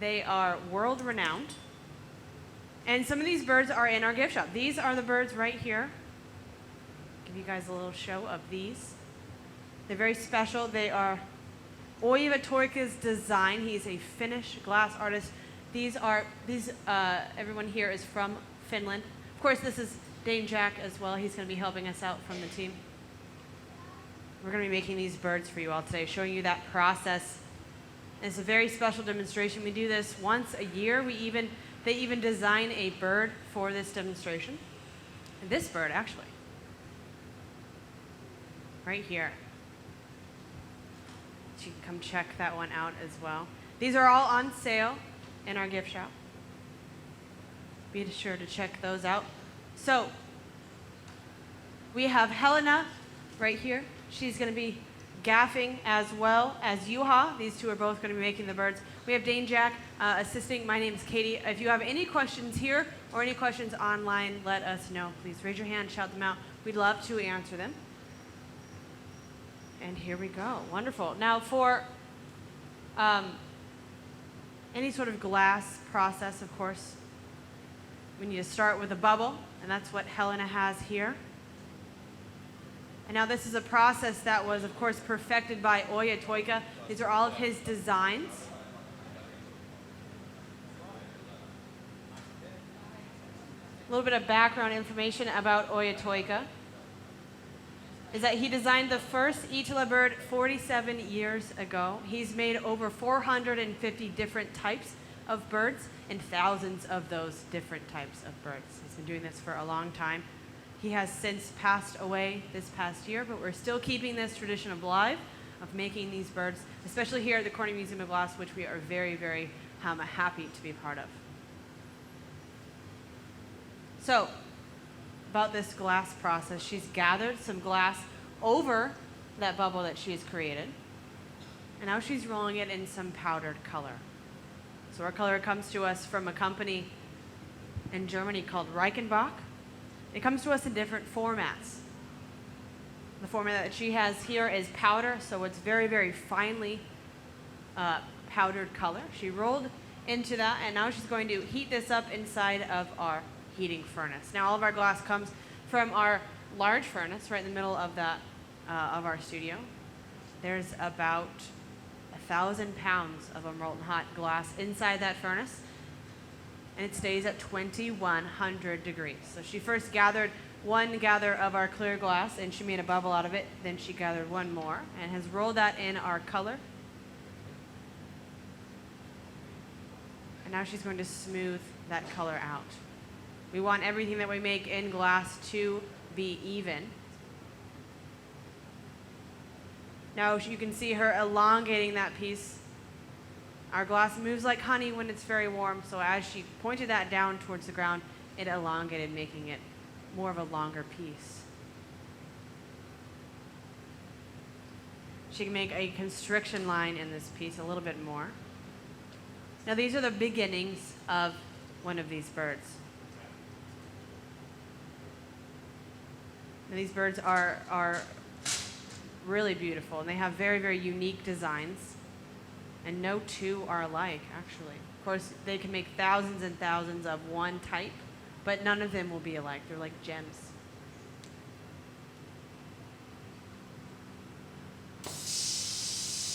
They are world renowned. And some of these birds are in our gift shop. These are the birds right here. Give you guys a little show of these. They're very special. They are Oiva Toikka's design. He's a Finnish glass artist. Everyone here is from Finland. Of course, this is Dane Jack as well. He's going to be helping us out from the team. We're going to be making these birds for you all today, showing you that process. And it's a very special demonstration. We do this once a year. They even design a bird for this demonstration. And this bird, actually, right here. So you can come check that one out as well. These are all on sale in our gift shop. Be sure to check those out. So we have Helena right here. She's going to be gaffing as well as Juha. These two are both going to be making the birds. We have Dane Jack assisting. My name is Katie. If you have any questions here or any questions online, let us know. Please raise your hand, shout them out. We'd love to answer them. And here we go. Wonderful. Now for any sort of glass process, of course, we need to start with a bubble, and that's what Helena has here. And now this is a process that was, of course, perfected by Oiva Toikka. These are all of his designs. A little bit of background information about Oiva Toikka is that he designed the first Iittala bird 47 years ago. He's made over 450 different types of birds and thousands of those different types of birds. He's been doing this for a long time. He has since passed away this past year, but we're still keeping this tradition alive of making these birds, especially here at the Corning Museum of Glass, which we are very, very happy to be part of. So, about this glass process, she's gathered some glass over that bubble that she's created, and now she's rolling it in some powdered color. So our color comes to us from a company in Germany called Reichenbach. It comes to us in different formats. The format that she has here is powder, so it's very, very finely powdered color. She rolled into that, and now she's going to heat this up inside of our heating furnace. Now all of our glass comes from our large furnace right in the middle of that of our studio. There's about 1,000 pounds of molten hot glass inside that furnace, and it stays at 2,100 degrees. So she first gathered one gather of our clear glass, and she made a bubble out of it. Then she gathered one more and has rolled that in our color. And now she's going to smooth that color out. We want everything that we make in glass to be even. Now you can see her elongating that piece. Our glass moves like honey when it's very warm, so as she pointed that down towards the ground, it elongated, making it more of a longer piece. She can make a constriction line in this piece a little bit more. Now these are the beginnings of one of these birds. Now, these birds are really beautiful, and they have very, very unique designs. And no two are alike, actually. Of course, they can make thousands and thousands of one type, but none of them will be alike. They're like gems.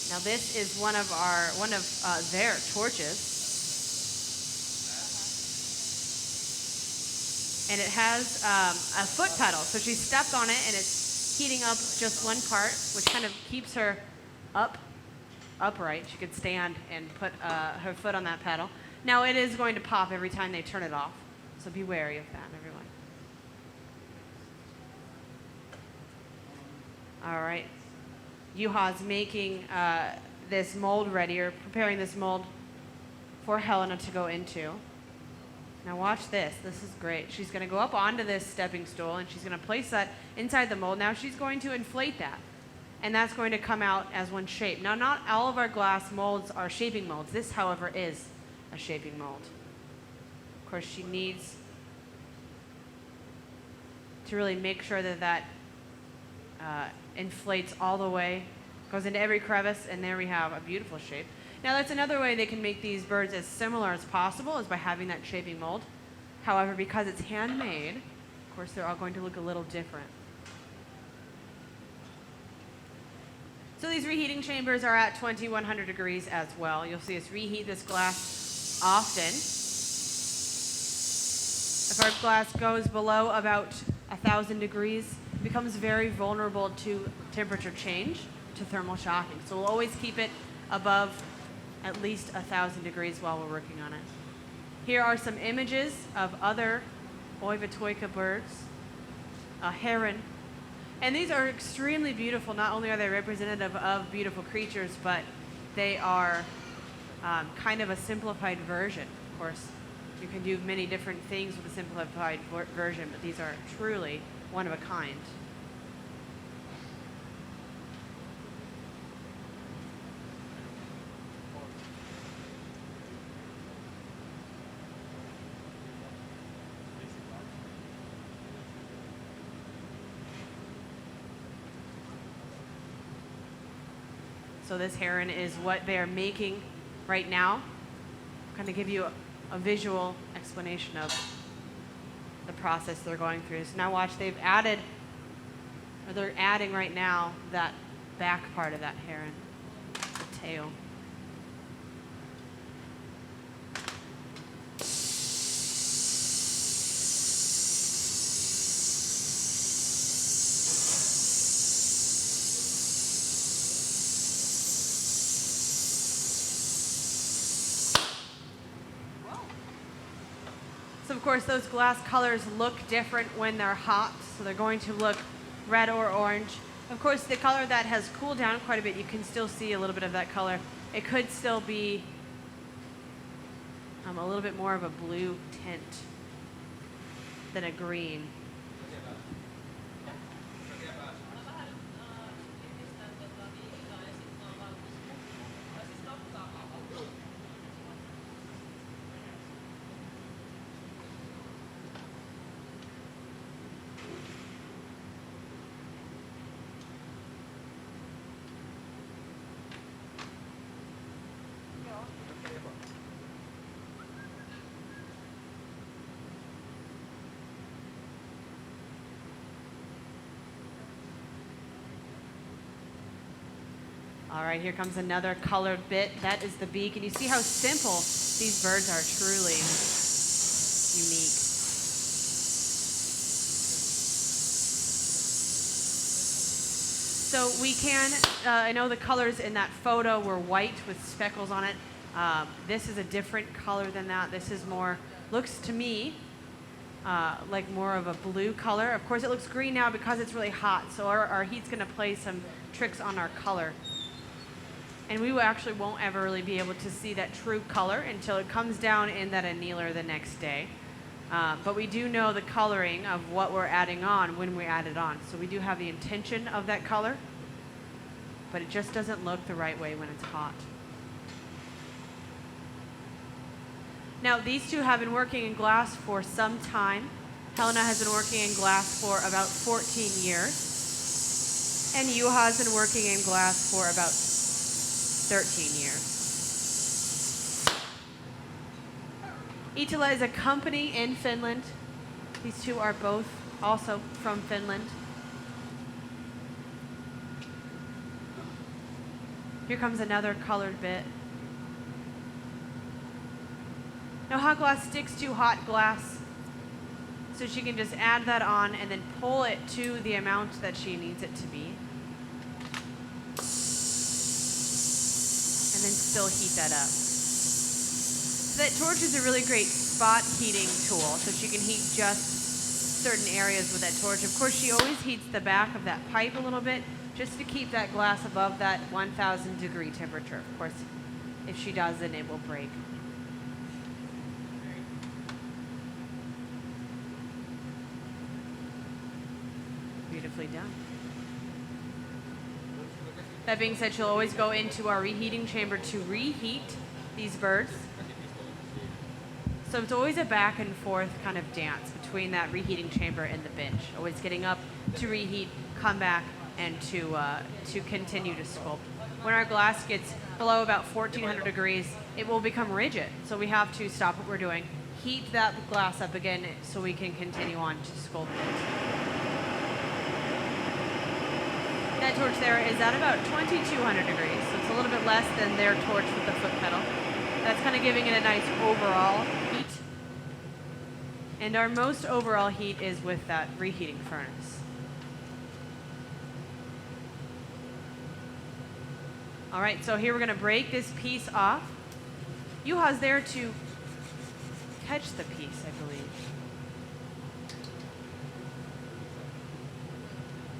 Now this is one of their torches. And it has a foot pedal, so she stepped on it and it's heating up just one part, which kind of keeps her upright. She could stand and put her foot on that pedal. Now it is going to pop every time they turn it off, so be wary of that, everyone. All right. Juha's making this mold ready, or preparing this mold for Helena to go into. Now watch this. This is great. She's going to go up onto this stepping stool, and she's going to place that inside the mold. Now she's going to inflate that, and that's going to come out as one shape. Now not all of our glass molds are shaping molds. This, however, is a shaping mold. Of course, she needs to really make sure that that inflates all the way, goes into every crevice, and there we have a beautiful shape. Now that's another way they can make these birds as similar as possible, is by having that shaping mold. However, because it's handmade, of course, they're all going to look a little different. So these reheating chambers are at 2100 degrees as well. You'll see us reheat this glass often. If our glass goes below about 1000 degrees, it becomes very vulnerable to temperature change, to thermal shocking. So we'll always keep it above at least 1000 degrees while we're working on it. Here are some images of other Oiva Toikka birds, a heron. And these are extremely beautiful. Not only are they representative of beautiful creatures, but they are kind of a simplified version. Of course, you can do many different things with a simplified version, but these are truly one of a kind. So this heron is what they're making right now. Kind of give you a visual explanation of the process they're going through. So now watch, they're adding right now that back part of that heron, the tail. So of course those glass colors look different when they're hot, so they're going to look red or orange. Of course the color that has cooled down quite a bit, you can still see a little bit of that color. It could still be a little bit more of a blue tint than a green. All right, here comes another colored bit. That is the beak, and you see how simple these birds are, truly unique. So we can, I know the colors in that photo were white with speckles on it. This is a different color than that. This is more, looks to me like more of a blue color. Of course it looks green now because it's really hot, so our heat's gonna play some tricks on our color. And we actually won't ever really be able to see that true color until it comes down in that annealer the next day. But we do know the coloring of what we're adding on when we add it on. So we do have the intention of that color, but it just doesn't look the right way when it's hot. Now these two have been working in glass for some time. Helena has been working in glass for about 14 years. And Juha has been working in glass for about 13 years. Iittala is a company in Finland. These two are both also from Finland. Here comes another colored bit. Now hot glass sticks to hot glass, so she can just add that on and then pull it to the amount that she needs it to be. And then still heat that up. So that torch is a really great spot heating tool, so she can heat just certain areas with that torch. Of course, she always heats the back of that pipe a little bit, just to keep that glass above that 1000 degree temperature. Of course, if she does, then it will break. Beautifully done. That being said, she'll always go into our reheating chamber to reheat these birds. So it's always a back and forth kind of dance between that reheating chamber and the bench. Always getting up to reheat, come back, and to continue to sculpt. when our glass gets below about 1400 degrees, it will become rigid. So we have to stop what we're doing, heat that glass up again so we can continue on to sculpt it. That torch there is at about 2200 degrees, so it's a little bit less than their torch with the foot pedal. That's kind of giving it a nice overall heat. And our most overall heat is with that reheating furnace. All right, so here we're gonna break this piece off. Juha's there to catch the piece, I believe.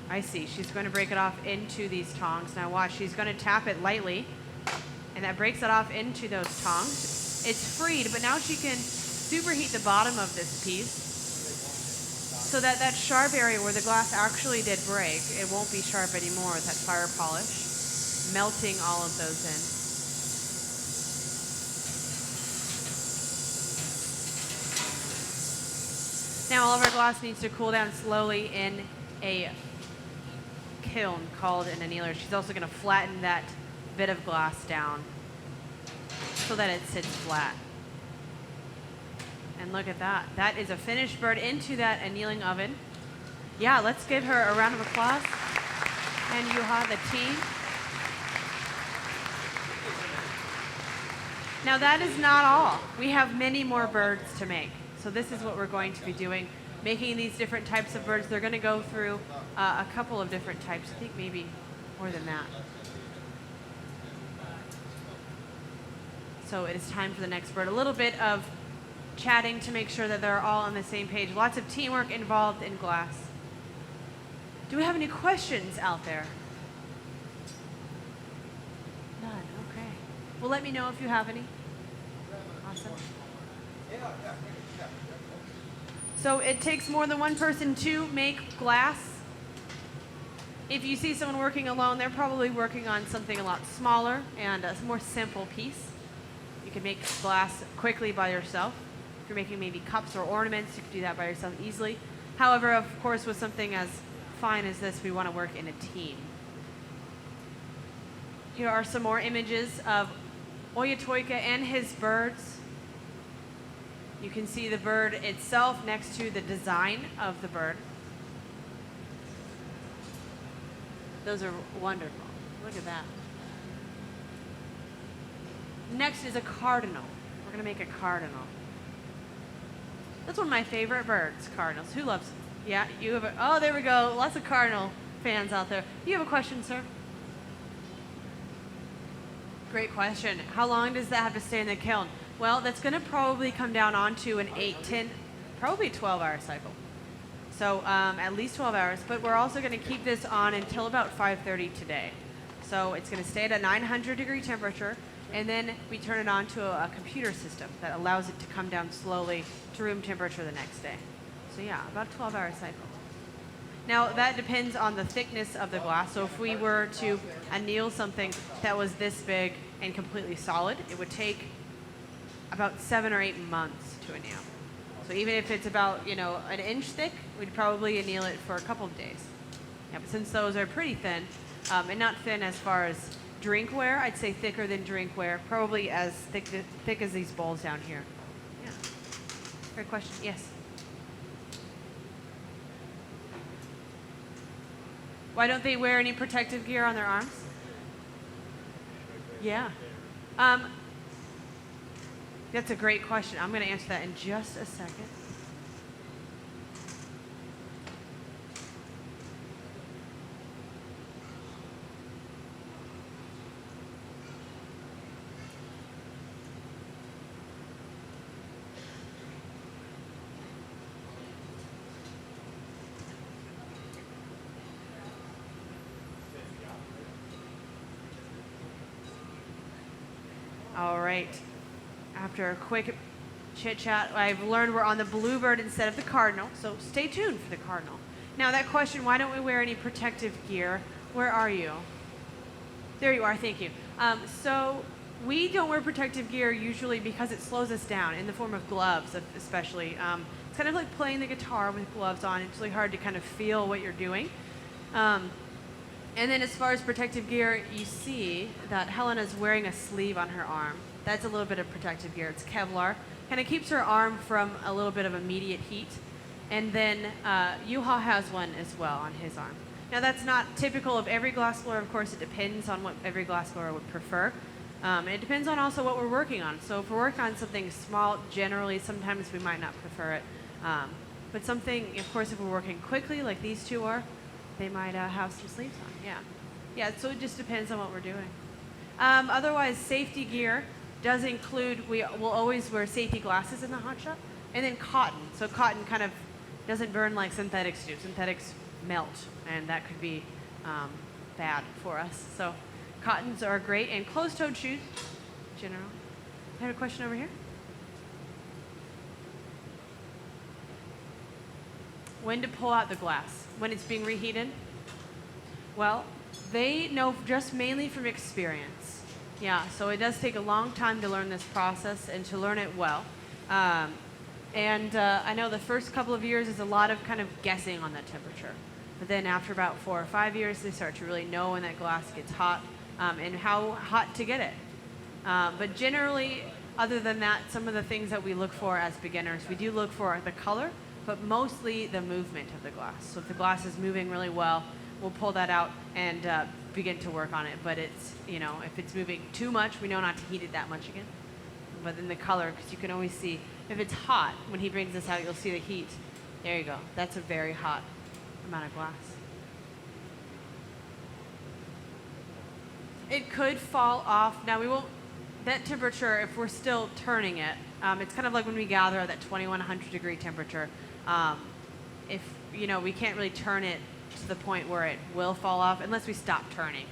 I see, she's going to break it off into these tongs. Now watch, she's going to tap it lightly, and that breaks it off into those tongs. It's freed, but now she can superheat the bottom of this piece so that that sharp area where the glass actually did break, it won't be sharp anymore with that fire polish, melting all of those in. Now all of our glass needs to cool down slowly in a kiln called an annealer. She's also going to flatten that bit of glass down so that it sits flat. And look at that. That is a finished bird into that annealing oven. Yeah, let's give her a round of applause. And Juha, the team. Now that is not all. We have many more birds to make. So this is what we're going to be doing, making these different types of birds. They're going to go through a couple of different types. I think maybe more than that. So it is time for the next bird. A little bit of chatting to make sure that they're all on the same page. Lots of teamwork involved in glass. Do we have any questions out there? None, okay. Well, let me know if you have any. Awesome. So it takes more than one person to make glass. If you see someone working alone, they're probably working on something a lot smaller and a more simple piece. You can make glass quickly by yourself. If you're making maybe cups or ornaments, you can do that by yourself easily. However, of course, with something as fine as this, we want to work in a team. Here are some more images of Oiva Toikka and his birds. You can see the bird itself next to the design of the bird. Those are wonderful. Look at that. Next is a cardinal. We're going to make a cardinal. That's one of my favorite birds, cardinals. Who loves them? Yeah, you have a, oh, there we go. Lots of cardinal fans out there. You have a question, sir? Great question. How long does that have to stay in the kiln? Well, that's going to probably come down onto an 8, 10, probably 12-hour cycle. So at least 12 hours. But we're also going to keep this on until about 5:30 today. So it's going to stay at a 900-degree temperature, and then we turn it on to a computer system that allows it to come down slowly to room temperature the next day. So yeah, about a 12-hour cycle. Now that depends on the thickness of the glass. So if we were to anneal something that was this big and completely solid, it would take about 7 or 8 months to anneal. So even if it's about, an inch thick, we'd probably anneal it for a couple of days. Yeah, but since those are pretty thin, and not thin as far as drinkware, I'd say thicker than drinkware, probably as thick as these bowls down here. Yeah. Great question. Yes. Why don't they wear any protective gear on their arms? Yeah. That's a great question. I'm going to answer that in just a second. All right. After a quick chit chat, I've learned we're on the bluebird instead of the cardinal, so stay tuned for the cardinal. Now that question, why don't we wear any protective gear? Where are you? There you are, thank you. So we don't wear protective gear usually because it slows us down in the form of gloves, especially. It's kind of like playing the guitar with gloves on. It's really hard to kind of feel what you're doing. And then as far as protective gear, you see that Helena's wearing a sleeve on her arm. That's a little bit of protective gear. It's Kevlar. Kind of keeps her arm from a little bit of immediate heat. And then Juha has one as well on his arm. Now that's not typical of every glassblower. Of course, it depends on what every glassblower would prefer. It depends on also what we're working on. So if we're working on something small, generally, sometimes we might not prefer it. But something, of course, if we're working quickly, like these two are, they might have some sleeves on. Yeah. Yeah, so it just depends on what we're doing. Otherwise, safety gear does include, we will always wear safety glasses in the hot shop, and then cotton. So cotton kind of doesn't burn like synthetics do. Synthetics melt, and that could be bad for us. So cottons are great, and closed-toed shoes, generally. I have a question over here. When to pull out the glass? When it's being reheated? Well, they know just mainly from experience. Yeah, so it does take a long time to learn this process and to learn it well. I know the first couple of years is a lot of kind of guessing on that temperature. But then after about 4 or 5 years, they start to really know when that glass gets hot and how hot to get it. But generally, other than that, some of the things that we look for as beginners, we do look for the color, but mostly the movement of the glass. So if the glass is moving really well, we'll pull that out and begin to work on it. But it's, if it's moving too much, we know not to heat it that much again. But then the color, because you can always see, if it's hot, when he brings this out, you'll see the heat. There you go. That's a very hot amount of glass. It could fall off. Now we won't, that temperature, if we're still turning it, it's kind of like when we gather at that 2100 degree temperature. If, we can't really turn it to the point where it will fall off unless we stop turning.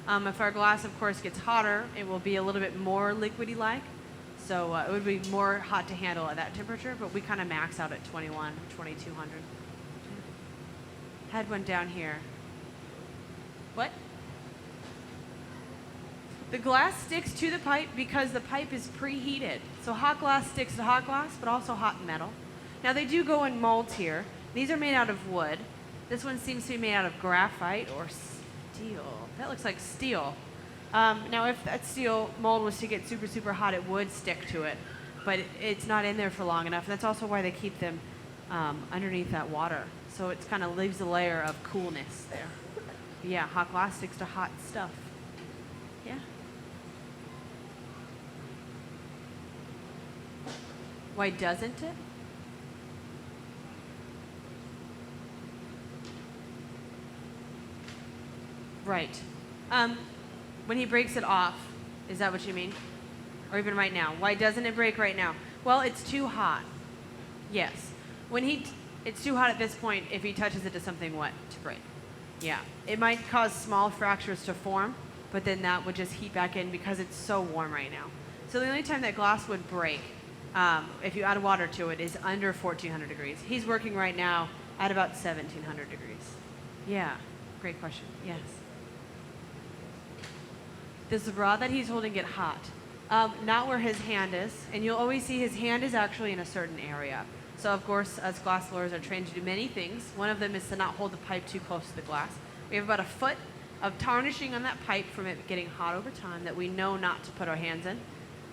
If our glass, of course, gets hotter, it will be a little bit more liquidy-like. So it would be more hot to handle at that temperature, but we kind of max out at 2200. Had one down here. What? The glass sticks to the pipe because the pipe is preheated. So hot glass sticks to hot glass, but also hot metal. Now they do go in molds here. These are made out of wood. This one seems to be made out of graphite or steel. That looks like steel. Now if that steel mold was to get super, super hot, it would stick to it. But it's not in there for long enough. And that's also why they keep them underneath that water. So it kind of leaves a layer of coolness there. But yeah, hot glass sticks to hot stuff. Yeah. Why doesn't it? Right. When he breaks it off, is that what you mean? Or even right now? Why doesn't it break right now? Well, it's too hot. Yes. It's too hot at this point if he touches it to something wet to break. Yeah. It might cause small fractures to form, but then that would just heat back in because it's so warm right now. So the only time that glass would break, if you add water to it, is under 1400 degrees. He's working right now at about 1700 degrees. Yeah. Great question. Yes. Does the rod that he's holding get hot? Not where his hand is, and you'll always see his hand is actually in a certain area. So of course, as glass blowers are trained to do many things. One of them is to not hold the pipe too close to the glass. We have about a foot of tarnishing on that pipe from it getting hot over time that we know not to put our hands in.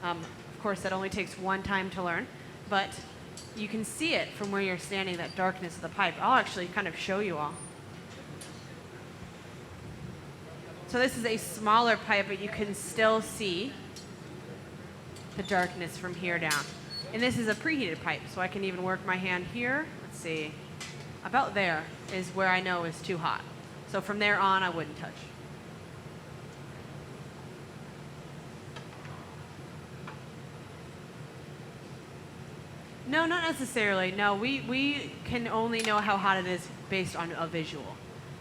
Of course, that only takes one time to learn, but you can see it from where you're standing, that darkness of the pipe. I'll actually kind of show you all. So this is a smaller pipe, but you can still see the darkness from here down. And this is a preheated pipe, so I can even work my hand here. Let's see. About there is where I know is too hot. So from there on, I wouldn't touch. No, not necessarily. No, we can only know how hot it is based on a visual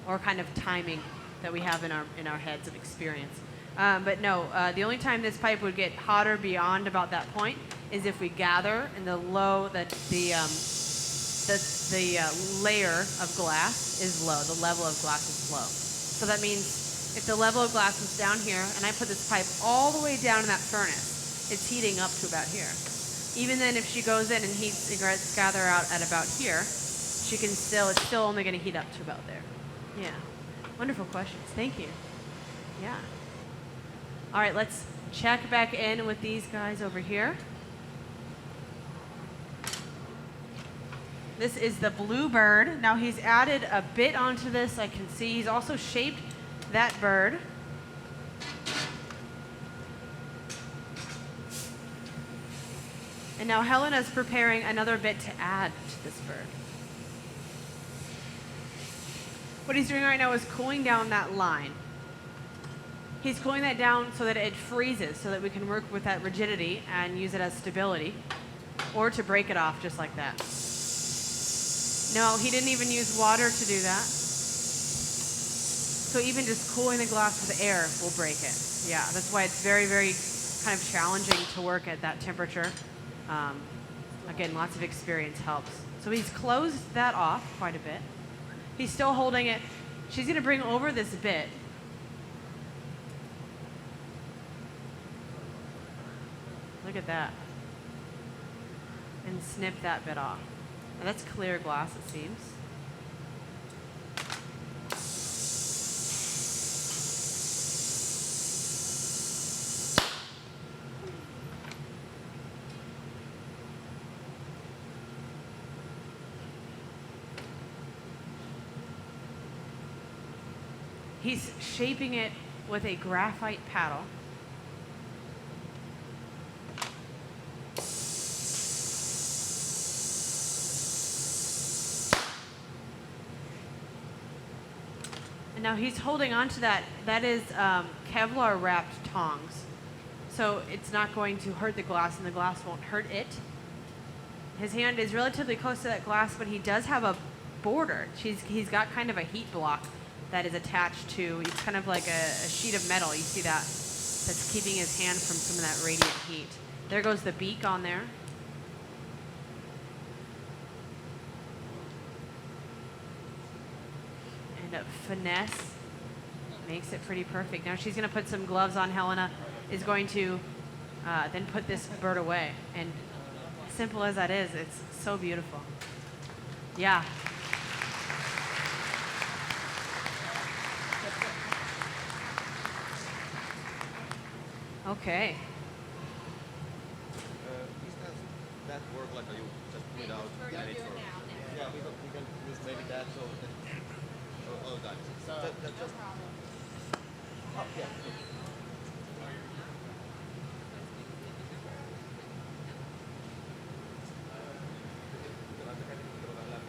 or kind of timing that we have in our heads of experience. But no, the only time this pipe would get hotter beyond about that point is if we gather and the layer of glass is low, the level of glass is low. So that means if the level of glass is down here and I put this pipe all the way down in that furnace, it's heating up to about here. Even then, if she goes in and heats cigarettes gather out at about here, it's still only going to heat up to about there. Yeah. Wonderful questions. Thank you. Yeah. All right, let's check back in with these guys over here. This is the bluebird. Now he's added a bit onto this, I can see. He's also shaped that bird. And now Helena's preparing another bit to add to this bird. What he's doing right now is cooling down that line. He's cooling that down so that it freezes, so that we can work with that rigidity and use it as stability, or to break it off just like that. No, he didn't even use water to do that. So even just cooling the glass with air will break it. Yeah, that's why it's very, very kind of challenging to work at that temperature. Again, lots of experience helps. So he's closed that off quite a bit. He's still holding it. She's going to bring over this bit. Look at that. And snip that bit off. Now that's clear glass, it seems. He's shaping it with a graphite paddle. And now he's holding on to that. That is Kevlar wrapped tongs. So it's not going to hurt the glass and the glass won't hurt it. His hand is relatively close to that glass, but he does have a border. He's got kind of a heat block that is attached to, it's kind of like a sheet of metal. You see that? That's keeping his hand from some of that radiant heat. There goes the beak on there. And a finesse makes it pretty perfect. Now she's going to put some gloves on. Helena is going to then put this bird away. And simple as that is, it's so beautiful. Yeah. Okay. Does that work like you just pull it out and it's for... Yeah, we can use maybe that so that... Oh, that. So, that just... Oh, yeah.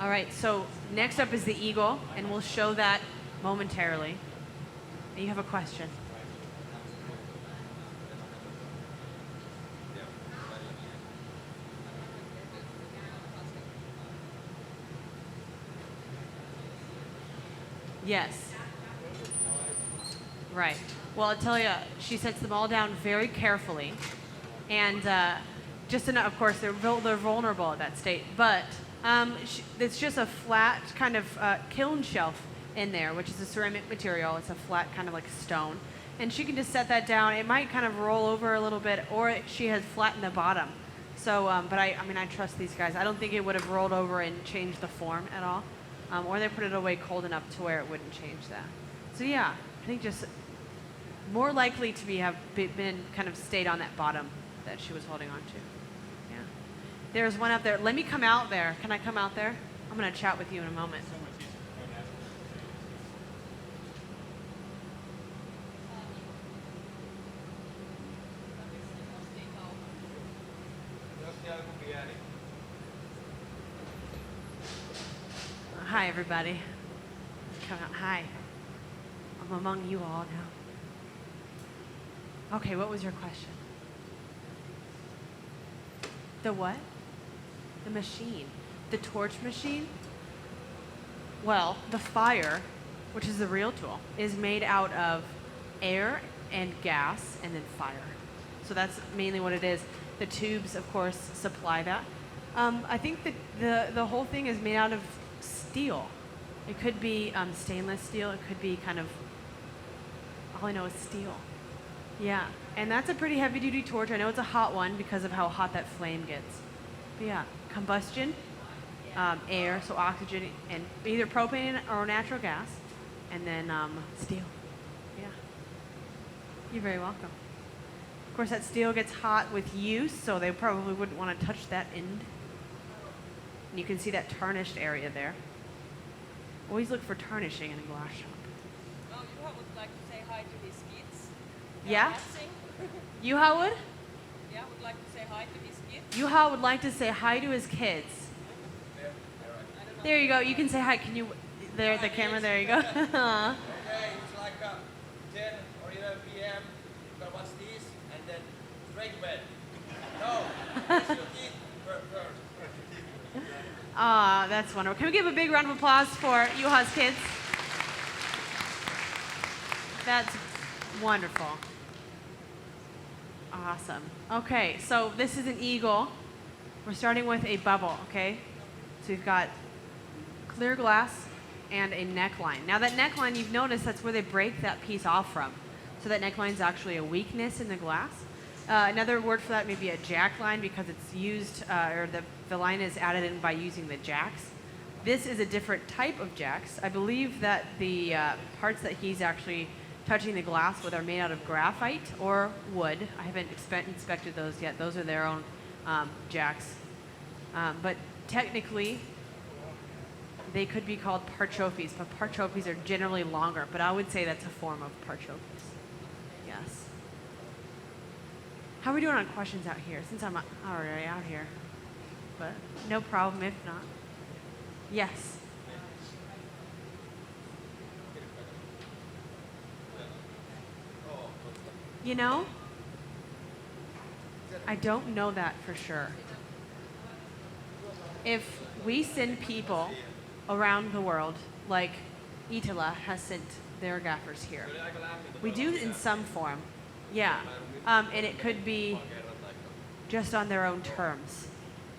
All right, so next up is the eagle, and we'll show that momentarily. You have a question? Yes. Right. Well, I'll tell you, she sets them all down very carefully. And just enough, of course, they're vulnerable at that state. But it's just a flat kind of kiln shelf in there, which is a ceramic material. It's a flat kind of like stone. And she can just set that down. It might kind of roll over a little bit, or she has flattened the bottom. So, but I mean, I trust these guys. I don't think it would have rolled over and changed the form at all. Or they put it away cold enough to where it wouldn't change that. So yeah, I think just more likely to have been kind of stayed on that bottom that she was holding on to. Yeah. There's one up there. Let me come out there. Can I come out there? I'm going to chat with you in a moment. Hi, everybody. Come out. Hi. I'm among you all now. Okay, what was your question? The what? The machine. The torch machine? Well, the fire, which is the real tool, is made out of air and gas and then fire. So that's mainly what it is. The tubes, of course, supply that. I think that the whole thing is made out of steel. It could be stainless steel. It could be kind of, all I know is steel. Yeah, and that's a pretty heavy duty torch. I know it's a hot one because of how hot that flame gets. But yeah, combustion, air, so oxygen, and either propane or natural gas, and then steel. Yeah. You're very welcome. Of course, that steel gets hot with use, so they probably wouldn't want to touch that end. And you can see that tarnished area there. Always look for tarnishing in a glass shop. Oh, Juha would like to say hi to his kids. Yeah? Watching. Juha would? Yeah, would like to say hi to his kids. Juha would like to say hi to his kids. There you go. You can say hi. Can you? There, the camera. There you go. Okay, it's like 10 or 11 p.m. You can watch this and then straight bed. No, brush your teeth first. Ah, that's wonderful. Can we give a big round of applause for Juha's kids? That's wonderful. Awesome. Okay, so this is an eagle. We're starting with a bubble, okay? So we've got clear glass and a neckline. Now that neckline, you've noticed that's where they break that piece off from. So that neckline is actually a weakness in the glass. Another word for that may be a jack line because it's used, or the line is added in by using the jacks. This is a different type of jacks. I believe that the parts that he's actually touching the glass with are made out of graphite or wood. I haven't inspected those yet. Those are their own jacks. But technically, they could be called parchopes, but parchopes are generally longer, but I would say that's a form of parchopes. Yes. How are we doing on questions out here, since I'm already out here? But no problem if not. Yes. You know, I don't know that for sure. If we send people around the world, like Iittala has sent their gaffers here, we do in some form, yeah. And it could be just on their own terms.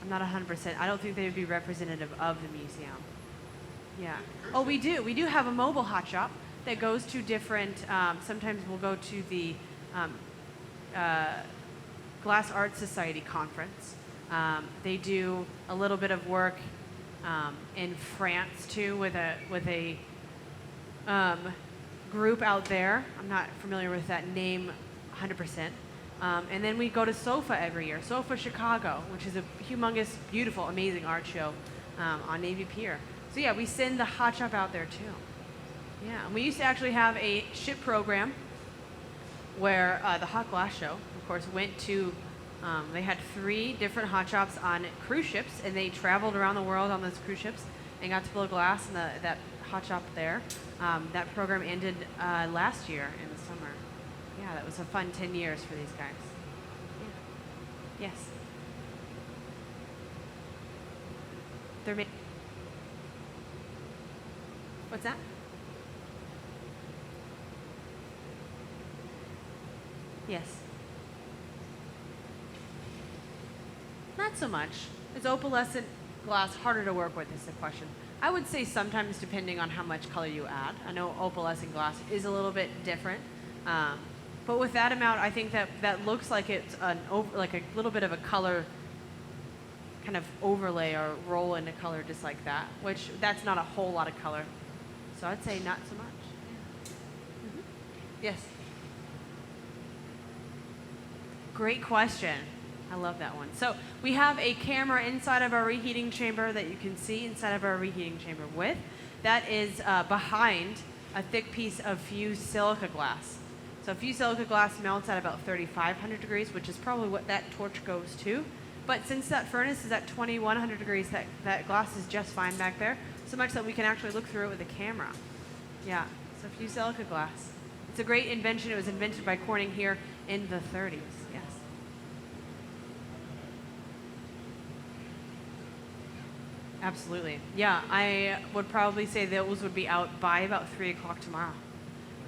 I'm not 100%. I don't think they would be representative of the museum. Yeah. Oh, we do. We do have a mobile hot shop that goes to different, sometimes we'll go to the Glass Art Society conference. They do a little bit of work in France too with a group out there. I'm not familiar with that name 100%. And then we go to SOFA every year, SOFA Chicago, which is a humongous, beautiful, amazing art show on Navy Pier. So yeah, we send the hot shop out there too. Yeah, and we used to actually have a ship program where the Hot Glass Show, of course, went to, they had 3 different hot shops on cruise ships, and they traveled around the world on those cruise ships and got to blow glass in that hot shop there. That program ended last year in the summer. Yeah, that was a fun 10 years for these guys. Yeah. Yes. They're What's that? Yes. Not so much. Is opalescent glass harder to work with is the question. I would say sometimes depending on how much color you add. I know opalescent glass is a little bit different. But with that amount, I think that looks like it's like a little bit of a color kind of overlay or roll into color just like that, which that's not a whole lot of color. So I'd say not so much. Yeah. Mm-hmm. Yes. Great question. I love that one. So we have a camera inside of our reheating chamber that you can see inside of our reheating chamber with. That is behind a thick piece of fused silica glass. So fused silica glass melts at about 3,500 degrees, which is probably what that torch goes to. But since that furnace is at 2,100 degrees, that glass is just fine back there, so much that we can actually look through it with a camera. Yeah, so fused silica glass. It's a great invention. It was invented by Corning here in the 30s, yes. Absolutely. Yeah, I would probably say those would be out by about 3 o'clock tomorrow.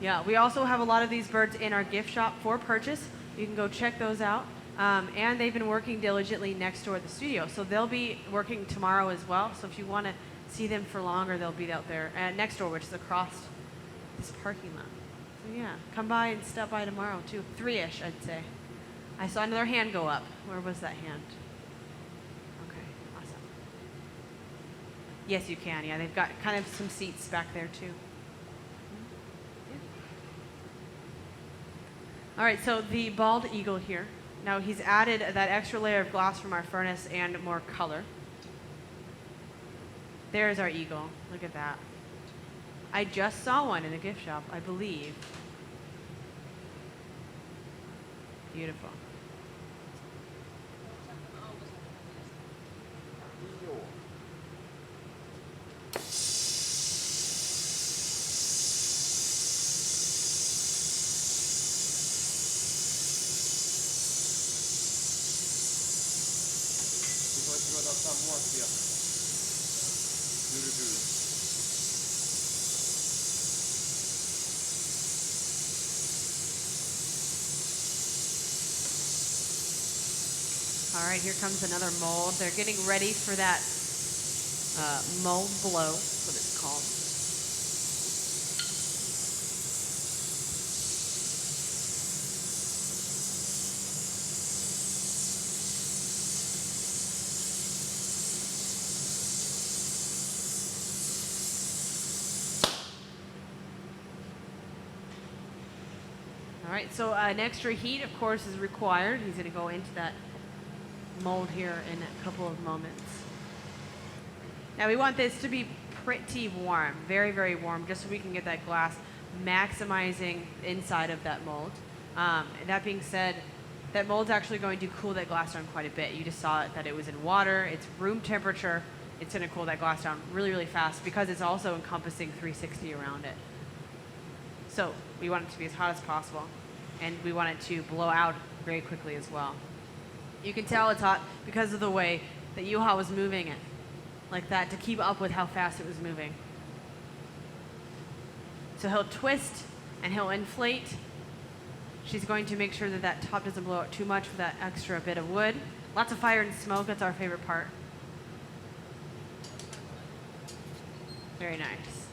Yeah, we also have a lot of these birds in our gift shop for purchase. You can go check those out. And they've been working diligently next door at the studio. So they'll be working tomorrow as well. So if you want to see them for longer, they'll be out there next door, which is across this parking lot. So yeah, come by and stop by tomorrow too. 3-ish, I'd say. I saw another hand go up. Where was that hand? Okay, awesome. Yes, you can. Yeah, they've got kind of some seats back there too. All right, so the bald eagle here. Now he's added that extra layer of glass from our furnace and more color. There's our eagle. Look at that. I just saw one in the gift shop, I believe. Beautiful. Voisi ruveta ottaa muottia. Kyrpyyn. All right, here comes another mold. They're getting ready for that mold blow, that's what it's called. All right, so an extra heat, of course, is required. He's going to go into that mold here in a couple of moments. Now we want this to be pretty warm, very, very warm, just so we can get that glass maximizing inside of that mold. That being said, that mold's actually going to cool that glass down quite a bit. You just saw it, that it was in water, it's room temperature. It's going to cool that glass down really, really fast because it's also encompassing 360 around it. So we want it to be as hot as possible, and we want it to blow out very quickly as well. You can tell it's hot because of the way that Juha was moving it, like that, to keep up with how fast it was moving. So he'll twist and he'll inflate. She's going to make sure that that top doesn't blow out too much with that extra bit of wood. Lots of fire and smoke, that's our favorite part. Very nice.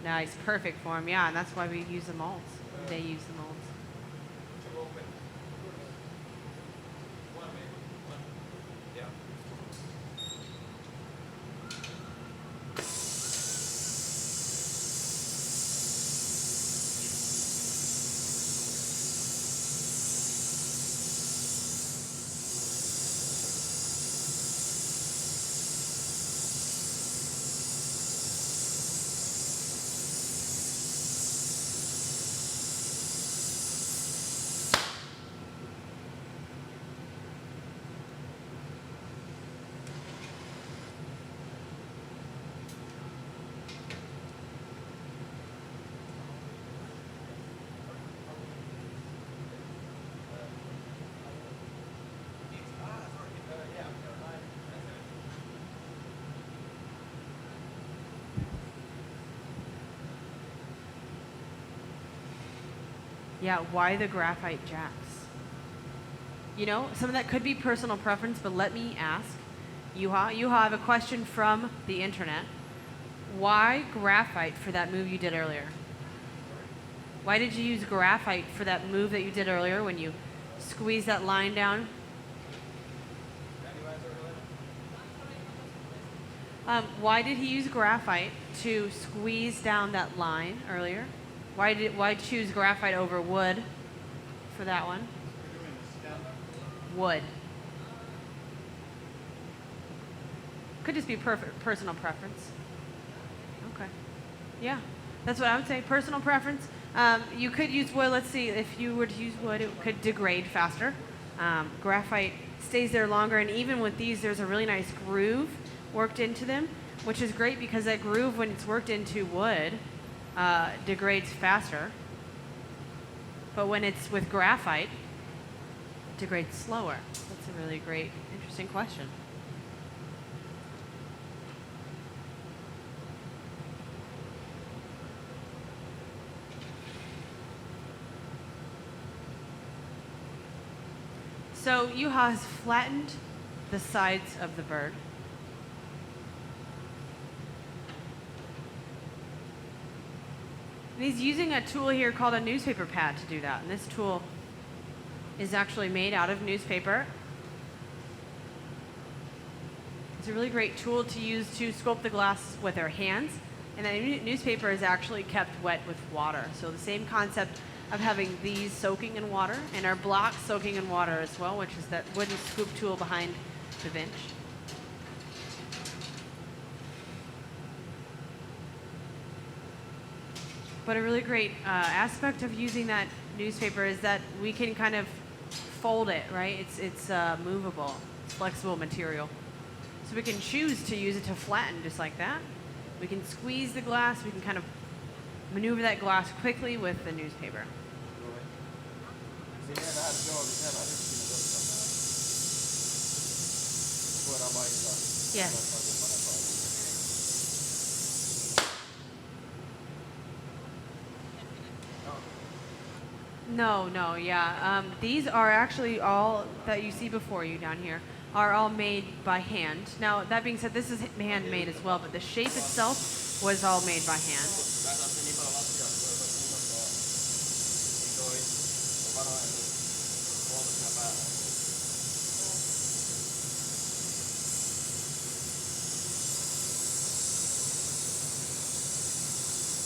Nice, perfect form, yeah, and that's why we use the molds. They use the molds. Yeah, why the graphite jacks? You know, some of that could be personal preference, but let me ask Juha. Juha, I have a question from the internet. Why graphite for that move you did earlier? Why did you use graphite for that move that you did earlier when you squeezed that line down? Why did he use graphite to squeeze down that line earlier? Why choose graphite over wood for that one? Wood. Could just be personal preference. Okay. Yeah, that's what I would say. Personal preference. You could use wood. Let's see, if you were to use wood, it could degrade faster. Graphite stays there longer, and even with these, there's a really nice groove worked into them, which is great because that groove, when it's worked into wood, degrades faster. But when it's with graphite, it degrades slower. That's a really great, interesting question. So Juha has flattened the sides of the bird. And he's using a tool here called a newspaper pad to do that. And this tool is actually made out of newspaper. It's a really great tool to use to sculpt the glass with our hands. And that newspaper is actually kept wet with water. So the same concept of having these soaking in water and our blocks soaking in water as well, which is that wooden scoop tool behind the bench. But a really great aspect of using that newspaper is that we can kind of fold it, right? It's movable, it's flexible material. So we can choose to use it to flatten just like that. We can squeeze the glass, we can kind of maneuver that glass quickly with the newspaper. Yes. No, yeah. These are actually all that you see before you down here are all made by hand. Now, that being said, this is handmade as well, but the shape itself was all made by hand.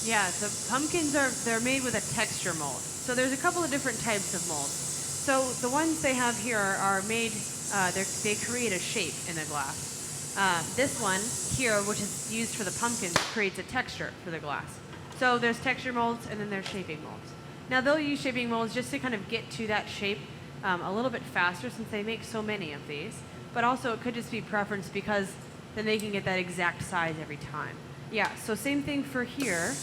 Yeah, the pumpkins they're made with a texture mold. So there's a couple of different types of molds. So the ones they have here are made, they create a shape in the glass. This one here, which is used for the pumpkins, creates a texture for the glass. So there's texture molds and then there's shaping molds. Now they'll use shaping molds just to kind of get to that shape a little bit faster since they make so many of these. But also it could just be preference because then they can get that exact size every time. Yeah, so same thing for here.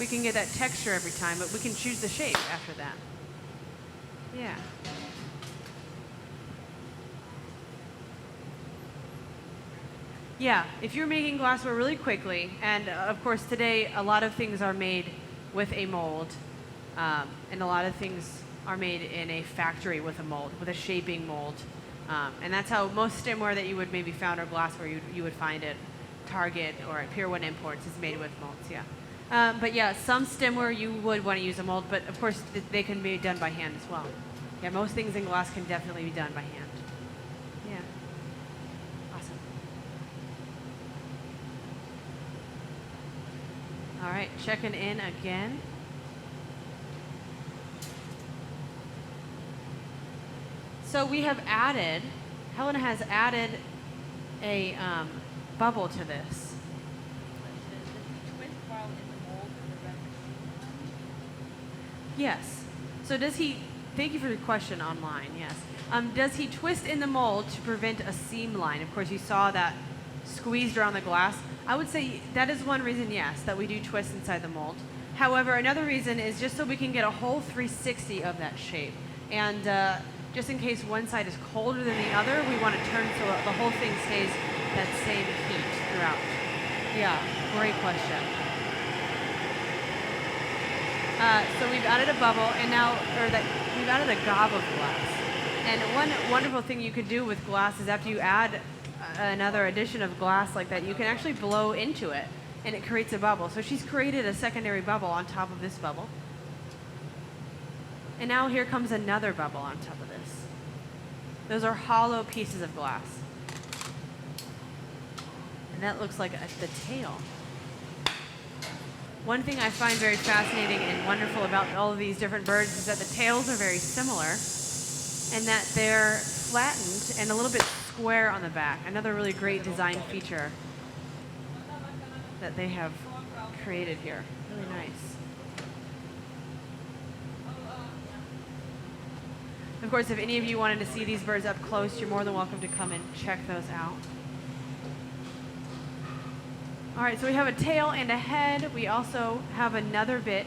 We can get that texture every time, but we can choose the shape after that. Yeah. Yeah, if you're making glassware really quickly, and of course today a lot of things are made with a mold, and a lot of things are made in a factory with a mold, with a shaping mold. And that's how most stemware that you would maybe found or glassware you would find at Target or at Pier 1 Imports is made with molds, yeah. But yeah, some stemware you would want to use a mold, but of course they can be done by hand as well. Yeah, most things in glass can definitely be done by hand. Yeah. Awesome. All right, checking in again. So we have added, Helena has added a bubble to this. Yes. So does he, thank you for your question online, yes. Does he twist in the mold to prevent a seam line? Of course, you saw that squeezed around the glass. I would say that is one reason, yes, that we do twist inside the mold. However, another reason is just so we can get a whole 360 of that shape. And just in case one side is colder than the other, we want to turn so the whole thing stays that same heat throughout. Yeah, great question. So we've added a bubble, and now, we've added a gob of glass. And one wonderful thing you could do with glass is after you add another addition of glass like that, you can actually blow into it, and it creates a bubble. So she's created a secondary bubble on top of this bubble. And now here comes another bubble on top of this. Those are hollow pieces of glass. And that looks like the tail. One thing I find very fascinating and wonderful about all of these different birds is that the tails are very similar and that they're flattened and a little bit square on the back. Another really great design feature that they have created here. Really nice. Of course, if any of you wanted to see these birds up close, you're more than welcome to come and check those out. All right, so we have a tail and a head. We also have another bit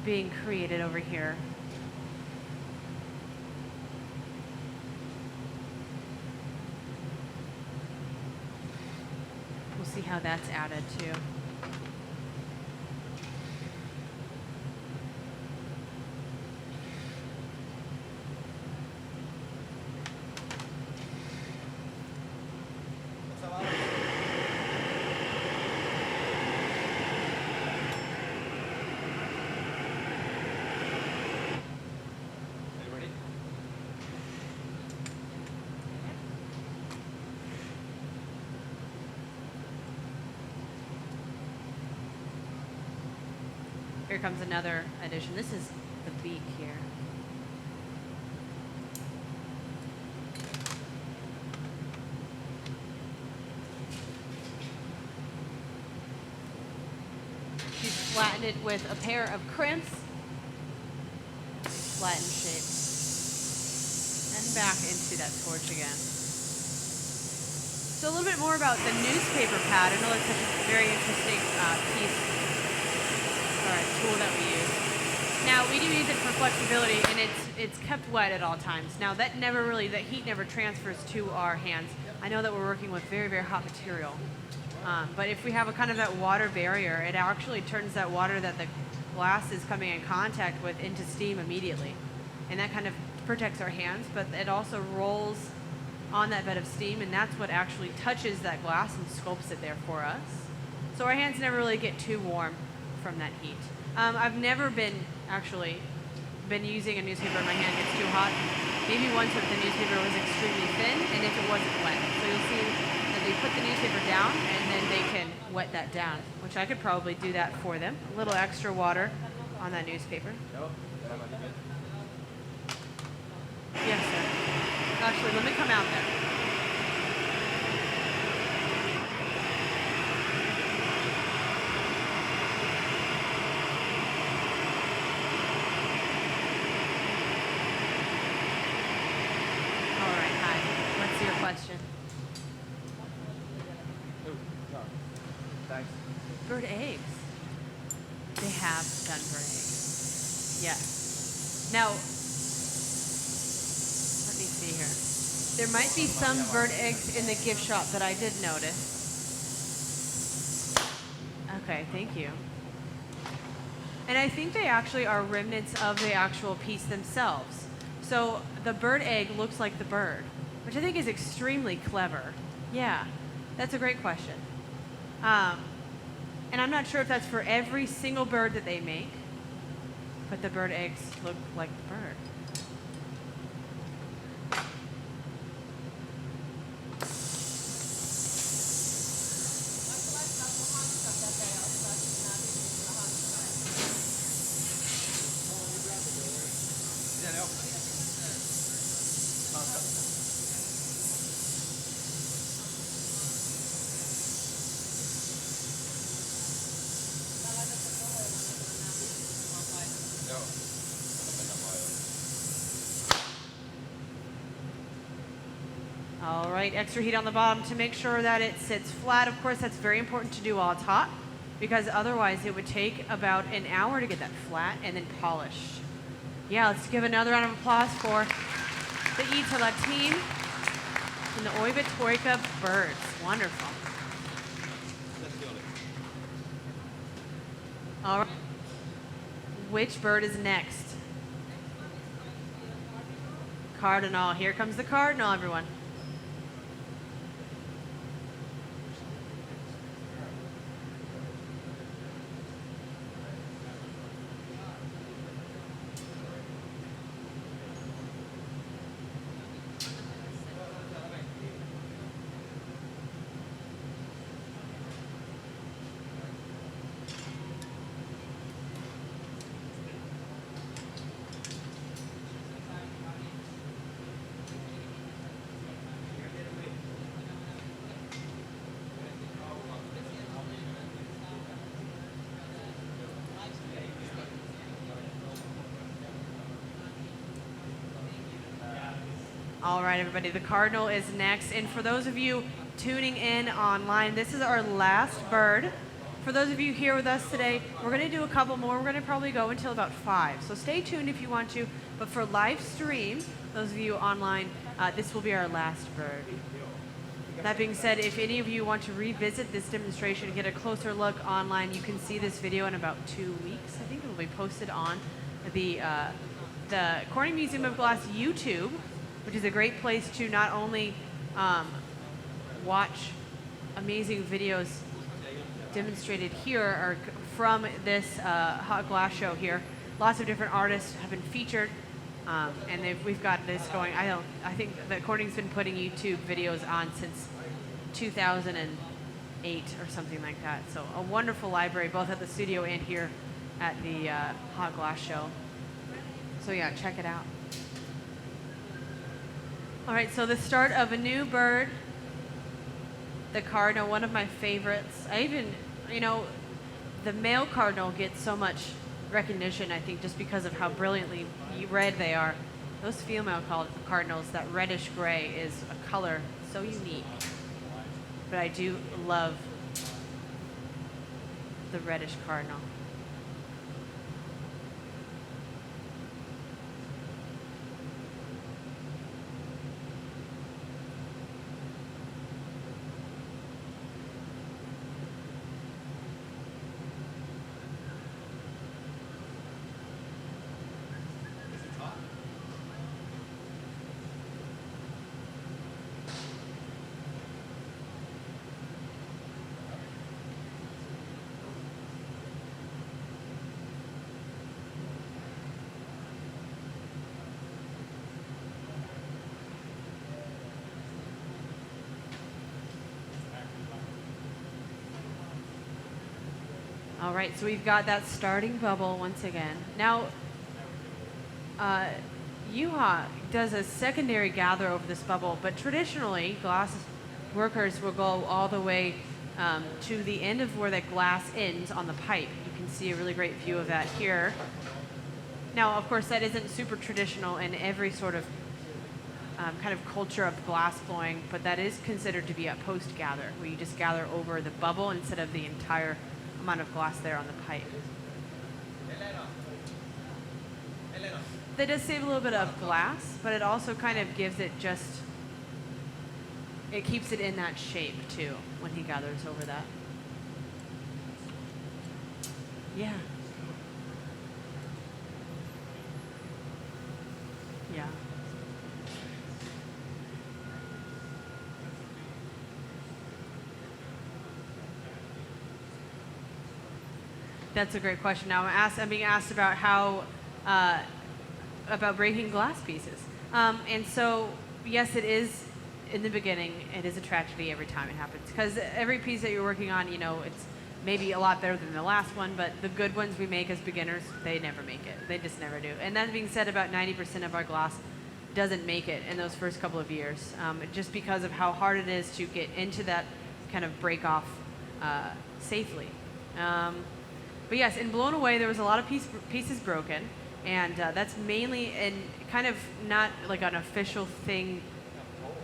being created over here. We'll see how that's added too. Here comes another addition. This is the Beak here. She's flattened it with a pair of crimps. Flatten shape. And back into that torch again. So a little bit more about the newspaper pad. I know that's such a very interesting piece or tool that we use. Now we do use it for flexibility, and it's kept wet at all times. Now that heat never transfers to our hands. I know that we're working with very, very hot material, but if we have a kind of that water barrier, it actually turns that water that the glass is coming in contact with into steam immediately, and that kind of protects our hands. But it also rolls on that bed of steam, and that's what actually touches that glass and sculpts it there for us. So our hands never really get too warm from that heat. I've never been using a newspaper in my hand gets too hot. Maybe once if the newspaper was extremely thin and if it wasn't wet. So you'll see that they put the newspaper down and then they can wet that down, which I could probably do that for them. A little extra water on that newspaper. Yes, sir. Actually, let me come out there. All right, hi. What's your question? Thanks. Bird eggs. They have done bird eggs. Yes. Now, let me see here. There might be some bird eggs in the gift shop that I did notice. Okay, thank you. And I think they actually are remnants of the actual piece themselves. So the bird egg looks like the bird, which I think is extremely clever. Yeah, that's a great question. And I'm not sure if that's for every single bird that they make, but the bird eggs look like the bird. All right, extra heat on the bottom to make sure that it sits flat. Of course, that's very important to do while it's hot, because otherwise it would take about an hour to get that flat and then polished. Yeah, let's give another round of applause for the Iittala team and the Oiva Toikka birds. Wonderful. All right. Which bird is next? Cardinal. Here comes the Cardinal, everyone. All right, everybody, the Cardinal is next. And for those of you tuning in online, this is our last bird. For those of you here with us today, we're going to do a couple more. We're going to probably go until about 5. So stay tuned if you want to. But for live stream, those of you online, this will be our last bird. That being said, if any of you want to revisit this demonstration, get a closer look online, you can see this video in about 2 weeks. I think it will be posted on the Corning Museum of Glass YouTube, which is a great place to not only watch amazing videos demonstrated here or from this hot glass show here. Lots of different artists have been featured, and we've got this going. I think that Corning's been putting YouTube videos on since 2008 or something like that. So a wonderful library, both at the studio and here at the Hot Glass Show. So yeah, check it out. All right, so the start of a new bird, the cardinal, one of my favorites. I even, the male cardinal gets so much recognition, I think, just because of how brilliantly red they are. Those female cardinals, that reddish gray is a color so unique. But I do love the reddish cardinal. All right, so we've got that starting bubble once again. Now, Juha does a secondary gather over this bubble, but traditionally, glass workers will go all the way to the end of where that glass ends on the pipe. You can see a really great view of that here. Now, of course, that isn't super traditional in every sort of kind of culture of glass blowing, but that is considered to be a post-gather, where you just gather over the bubble instead of the entire amount of glass there on the pipe. Helena. That does save a little bit of glass, but it also kind of gives it it keeps it in that shape too when he gathers over that. Yeah. Yeah. That's a great question. Now I'm being asked about how about breaking glass pieces, and so yes, it is. In the beginning, it is a tragedy every time it happens, because every piece that you're working on, it's maybe a lot better than the last one, but the good ones we make as beginners, they never make it. They just never do. And that being said, about 90% of our glass doesn't make it in those first couple of years, just because of how hard it is to get into that kind of break off safely. But yes, in Blown Away, there was a lot of pieces broken, and that's mainly in kind of not like an official thing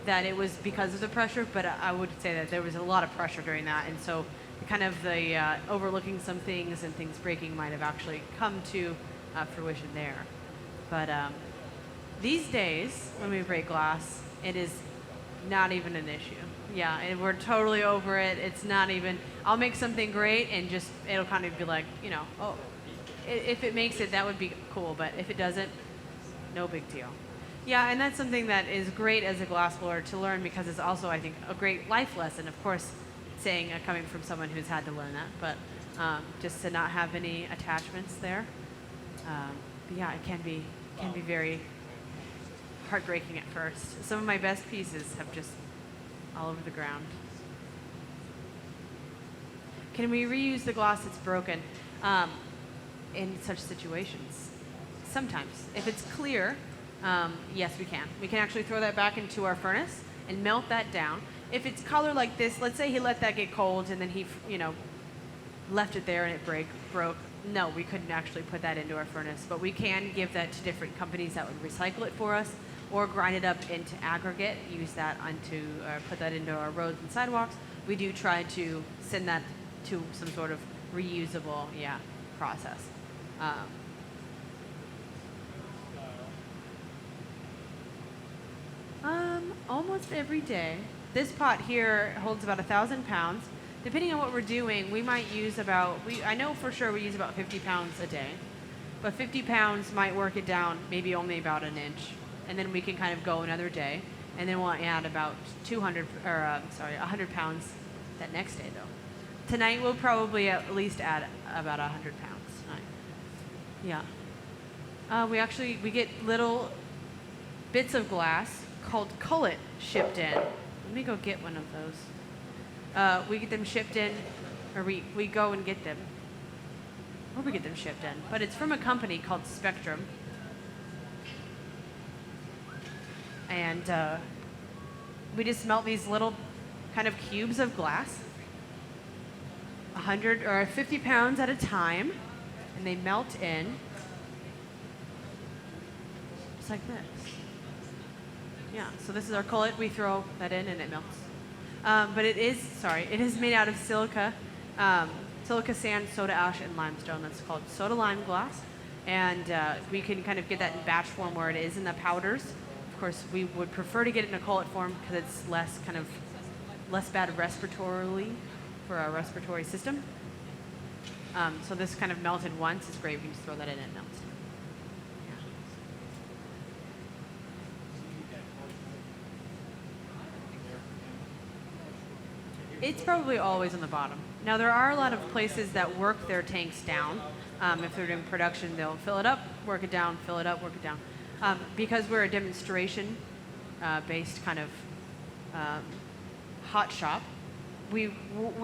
that it was because of the pressure, but I would say that there was a lot of pressure during that, and so kind of the overlooking some things and things breaking might have actually come to fruition there. But these days, when we break glass, it is not even an issue. Yeah, and we're totally over it. It's not even, I'll make something great and just, it'll kind of be like, oh, if it makes it, that would be cool, but if it doesn't, no big deal. Yeah, and that's something that is great as a glass blower to learn, because it's also, I think, a great life lesson. Of course, coming from someone who's had to learn that, but just to not have any attachments there. But yeah, it can be very heartbreaking at first. Some of my best pieces have just all over the ground. Can we reuse the glass that's broken in such situations? Sometimes. If it's clear, yes, we can. We can actually throw that back into our furnace and melt that down. If it's color like this, let's say he let that get cold and then he, left it there and it broke. No, we couldn't actually put that into our furnace, but we can give that to different companies that would recycle it for us, or grind it up into aggregate, use that put that into our roads and sidewalks. We do try to send that to some sort of reusable, process. Almost every day. This pot here holds about 1,000 pounds. Depending on what we're doing, we might use I know for sure we use about 50 pounds a day, but 50 pounds might work it down maybe only about an inch. And then we can kind of go another day, and then we'll add about 100 pounds that next day though. Tonight we'll probably at least add about 100 pounds tonight. Yeah. We get little bits of glass called cullet shipped in. Let me go get one of those. We get them shipped in, or we go and get them. where we get them shipped in, but it's from a company called Spectrum. And we just melt these little kind of cubes of glass, 100 or 50 pounds at a time, and they melt in just like this. Yeah, so this is our cullet. We throw that in and it melts. But it is made out of silica, silica sand, soda ash, and limestone. That's called soda lime glass. And we can kind of get that in batch form where it is in the powders. Of course, we would prefer to get it in a cullet form because it's less bad respiratorily for our respiratory system. So this kind of melted once is great. We can just throw that in and it melts. It's probably always on the bottom. Now, there are a lot of places that work their tanks down. If they're doing production, they'll fill it up, work it down, fill it up, work it down. Because we're a demonstration-based kind of hot shop, we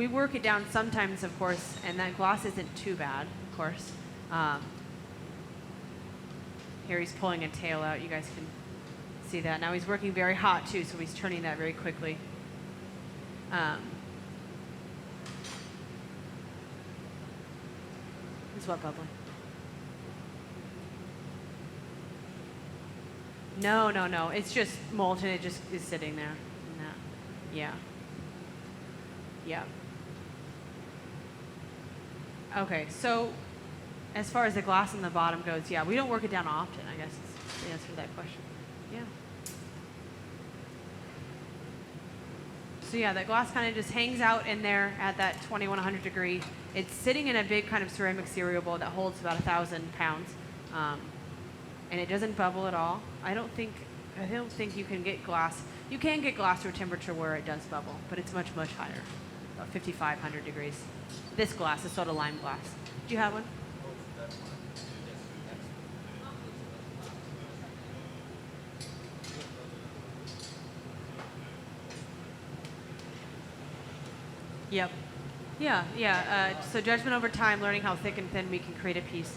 work it down sometimes, of course, and that glass isn't too bad, of course. Here he's pulling a tail out. You guys can see that. Now he's working very hot, too, so he's turning that very quickly. It's what, bubbling? No. It's just molten. It just is sitting there. Yeah. Okay, so as far as the glass on the bottom goes, yeah, we don't work it down often, I guess is the answer to that question. Yeah. So yeah, that glass kind of just hangs out in there at that 2100 degree. It's sitting in a big kind of ceramic cereal bowl that holds about 1,000 pounds, and it doesn't bubble at all. I don't think you can get glass. You can get glass to a temperature where it does bubble, but it's much higher, about 5,500 degrees. This glass is soda lime glass. Do you have one? Yep. Yeah. So judgment over time, learning how thick and thin we can create a piece.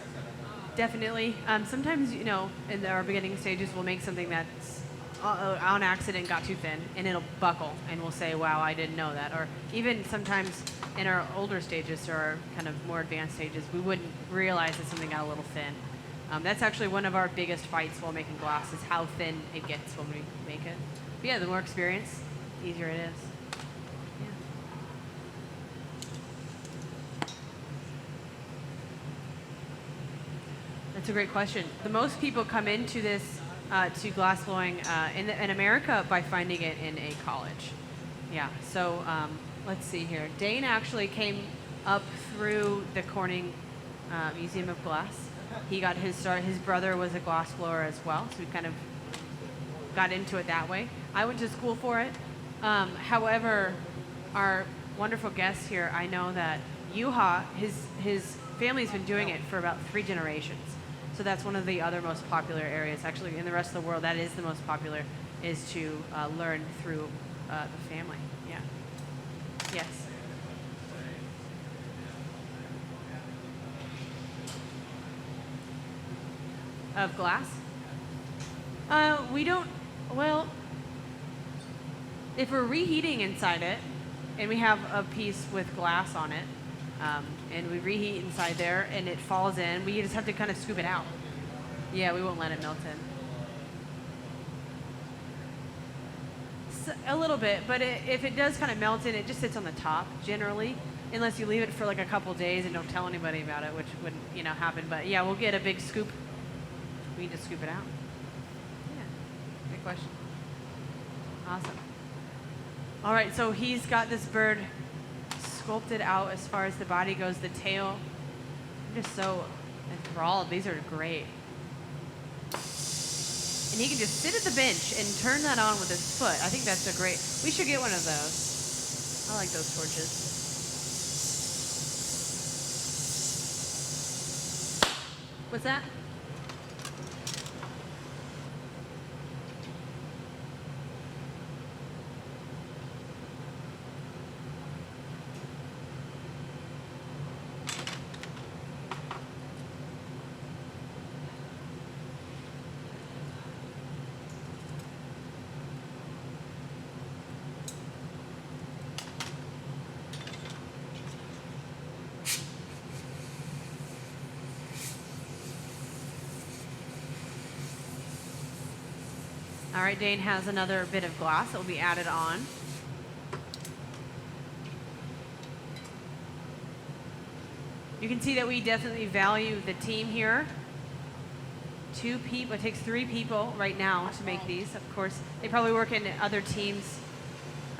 Definitely. Sometimes, in our beginning stages, we'll make something that's on accident got too thin, and it'll buckle, and we'll say, wow, I didn't know that. Or even sometimes in our older stages or our kind of more advanced stages, we wouldn't realize that something got a little thin. That's actually one of our biggest fights while making glass is how thin it gets when we make it. But yeah, the more experience, the easier it is. That's a great question. The most people come into this, to glass blowing in America by finding it in a college. Yeah, so let's see here. Dane actually came up through the Corning Museum of Glass. He got his start. His brother was a glass blower as well, so we kind of got into it that way. I went to school for it. However, our wonderful guest here, I know that Juha, his family's been doing it for about 3 generations. So that's one of the other most popular areas. Actually, in the rest of the world, that is the most popular, is to learn through the family. Yeah. Yes. Of glass? We don't, well, if we're reheating inside it, and we have a piece with glass on it, and we reheat inside there, and it falls in, we just have to kind of scoop it out. Yeah, we won't let it melt in. So, a little bit, but if it does kind of melt in, it just sits on the top, generally, unless you leave it for like a couple days and don't tell anybody about it, which wouldn't, happen. But yeah, we'll get a big scoop. We need to scoop it out. Yeah, good question. Awesome. All right, so he's got this bird sculpted out as far as the body goes, the tail. I'm just so enthralled. These are great. And he can just sit at the bench and turn that on with his foot. I think that's a great, we should get one of those. I like those torches. What's that? All right, Dane has another bit of glass that will be added on. You can see that we definitely value the team here. 2 people, it takes 3 people right now to make these. Of course, they probably work in other teams,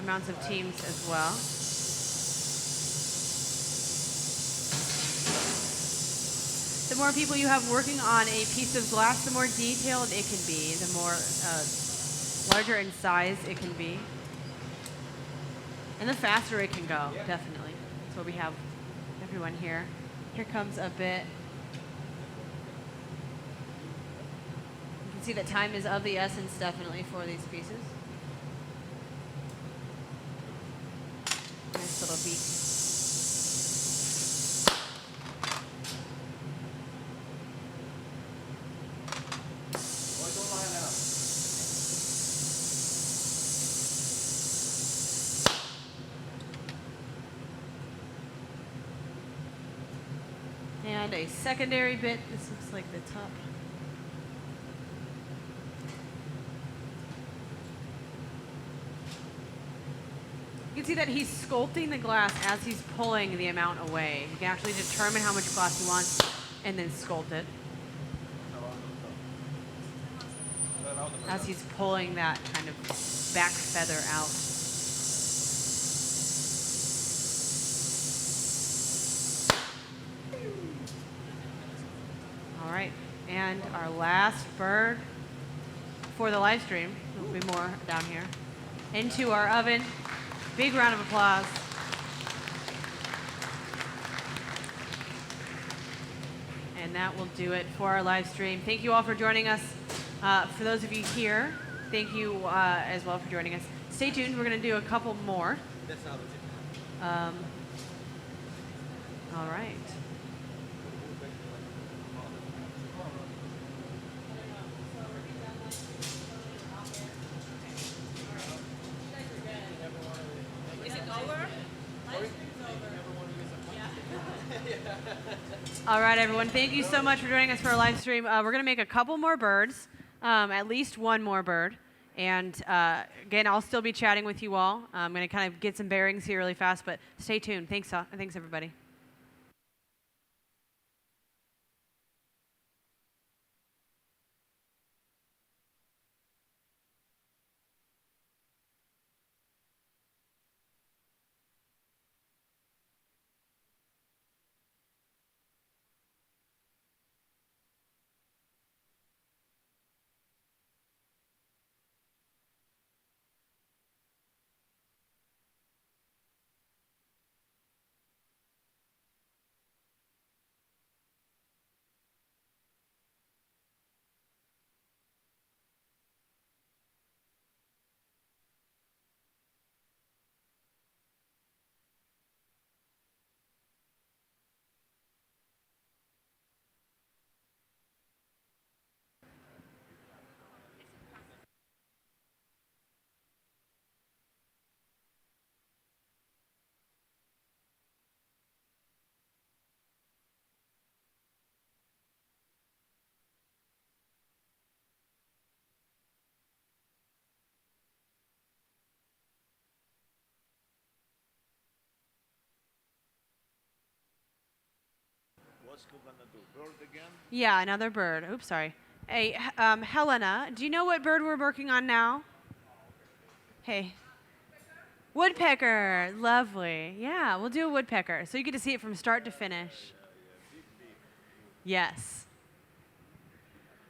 amounts of teams as well. The more people you have working on a piece of glass, the more detailed it can be, the more larger in size it can be. And the faster it can go, definitely. That's what we have everyone here. Here comes a bit. You can see that time is of the essence, definitely, for these pieces. Nice little beak. And a secondary bit. This looks like the top. You can see that he's sculpting the glass as he's pulling the amount away. You can actually determine how much glass he wants and then sculpt it. As he's pulling that kind of back feather out. All right, and our last bird for the live stream. There'll be more down here. Into our oven. Big round of applause. And that will do it for our live stream. Thank you all for joining us. For those of you here, thank you as well for joining us. Stay tuned. We're going to do a couple more. All right. Is it over? All right, everyone. Thank you so much for joining us for our live stream. We're going to make a couple more birds, at least one more bird. And again, I'll still be chatting with you all. I'm going to kind of get some bearings here really fast, but stay tuned. Thanks, everybody. What's he gonna do? Bird again? Yeah, another bird. Oops, sorry. Hey, Helena, do you know what bird we're working on now? Hey. Woodpecker. Lovely. Yeah, we'll do a woodpecker. So you get to see it from start to finish. Yes.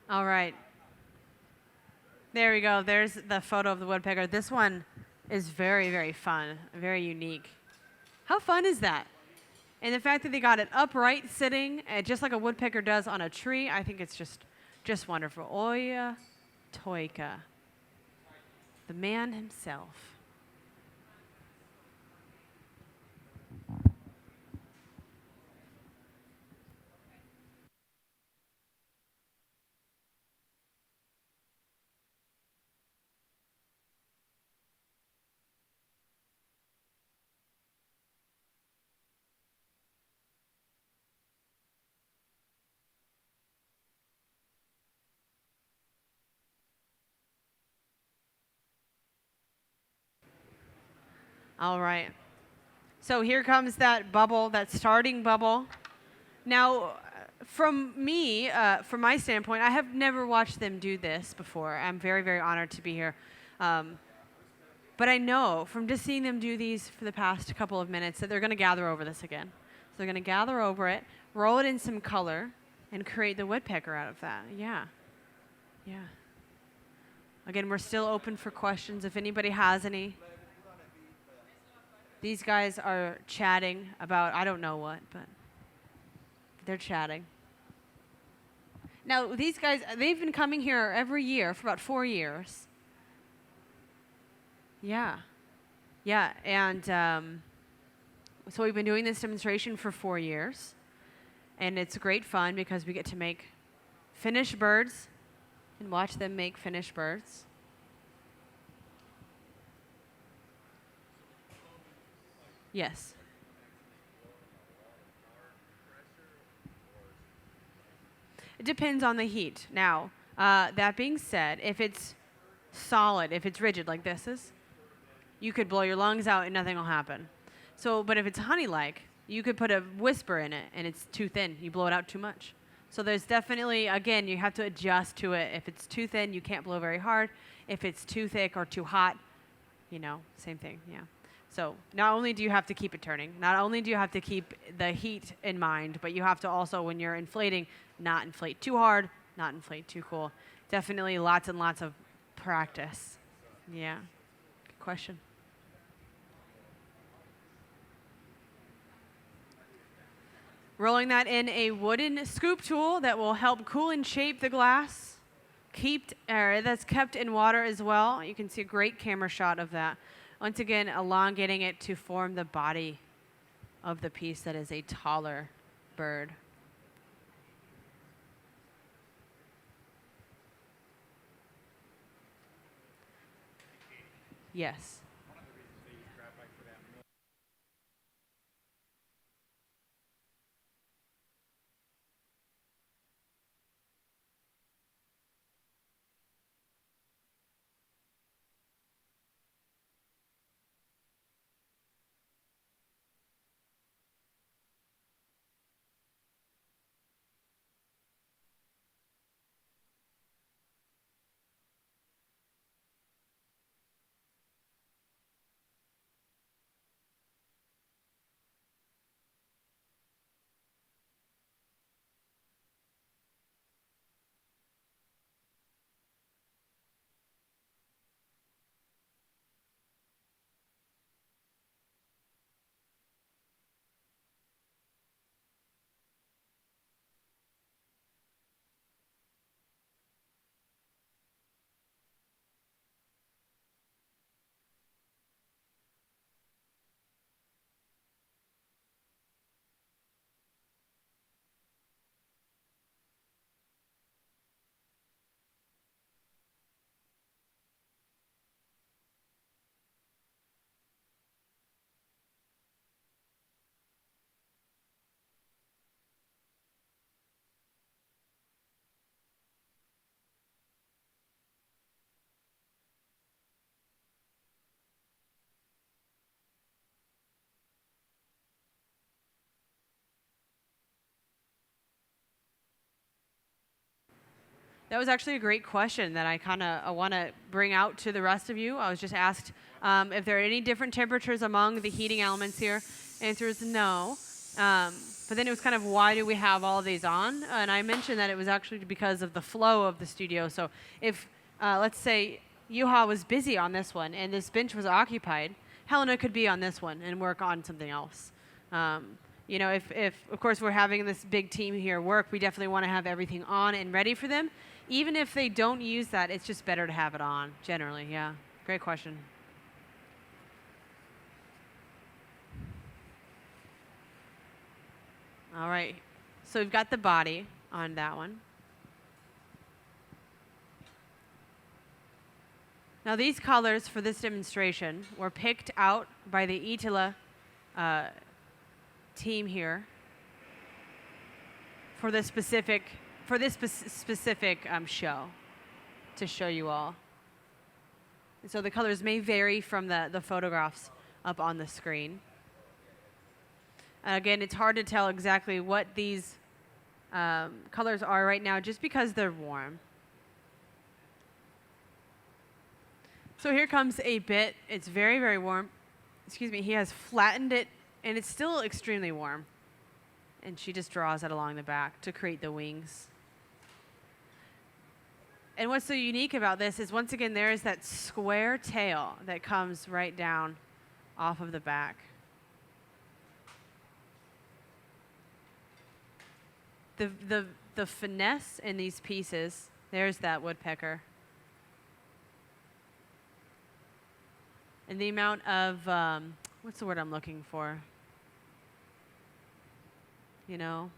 All right. There we go. There's the photo of the woodpecker. This one is very, very fun, very unique. How fun is that? And the fact that they got it upright sitting, just like a woodpecker does on a tree, I think it's just wonderful. Oiva Toikka, the man himself. All right. So here comes that bubble, that starting bubble. Now, from me, from my standpoint, I have never watched them do this before. I'm very, very honored to be here. But I know from just seeing them do these for the past couple of minutes that they're going to gather over this again. So they're going to gather over it, roll it in some color, and create the woodpecker out of that. Yeah. Yeah. Again, we're still open for questions if anybody has any. These guys are chatting about I don't know what, but they're chatting. Now, these guys, they've been coming here every year for about 4 years. Yeah. Yeah, and so we've been doing this demonstration for 4 years. And it's great fun because we get to make finished birds and watch them make finished birds. Yes. It depends on the heat. Now, that being said, if it's solid, if it's rigid like this is, you could blow your lungs out and nothing will happen. So, but if it's honey-like, you could put a whisper in it and it's too thin. You blow it out too much. So there's definitely, again, you have to adjust to it. If it's too thin, you can't blow very hard. If it's too thick or too hot, you know, same thing, yeah. So not only do you have to keep it turning, not only do you have to keep the heat in mind, but you have to also, when you're inflating, not inflate too hard, not inflate too cool. Definitely lots and lots of practice. Yeah, good question. Rolling that in a wooden scoop tool that will help cool and shape the glass. That's kept in water as well. You can see a great camera shot of that. Once again, elongating it to form the body of the piece that is a taller bird. Yes. That was actually a great question that I want to bring out to the rest of you. I was just asked if there are any different temperatures among the heating elements here. Answer is no. But then it was kind of why do we have all these on? And I mentioned that it was actually because of the flow of the studio. So if, let's say, Juha was busy on this one and this bench was occupied, Helena could be on this one and work on something else. You know, if of course we're having this big team here work, we definitely want to have everything on and ready for them. Even if they don't use that, it's just better to have it on, generally, yeah. Great question. All right, so we've got the body on that one. Now these colors for this demonstration were picked out by the Iittala team here for this specific show to show you all. And so the colors may vary from the photographs up on the screen. Again, it's hard to tell exactly what these colors are right now just because they're warm. So here comes a bit. It's very, very warm. Excuse me, he has flattened it, and it's still extremely warm. And she just draws that along the back to create the wings. And what's so unique about this is, once again, there is that square tail that comes right down off of the back. The finesse in these pieces, there's that woodpecker. And the amount of, what's the word I'm looking for? You know,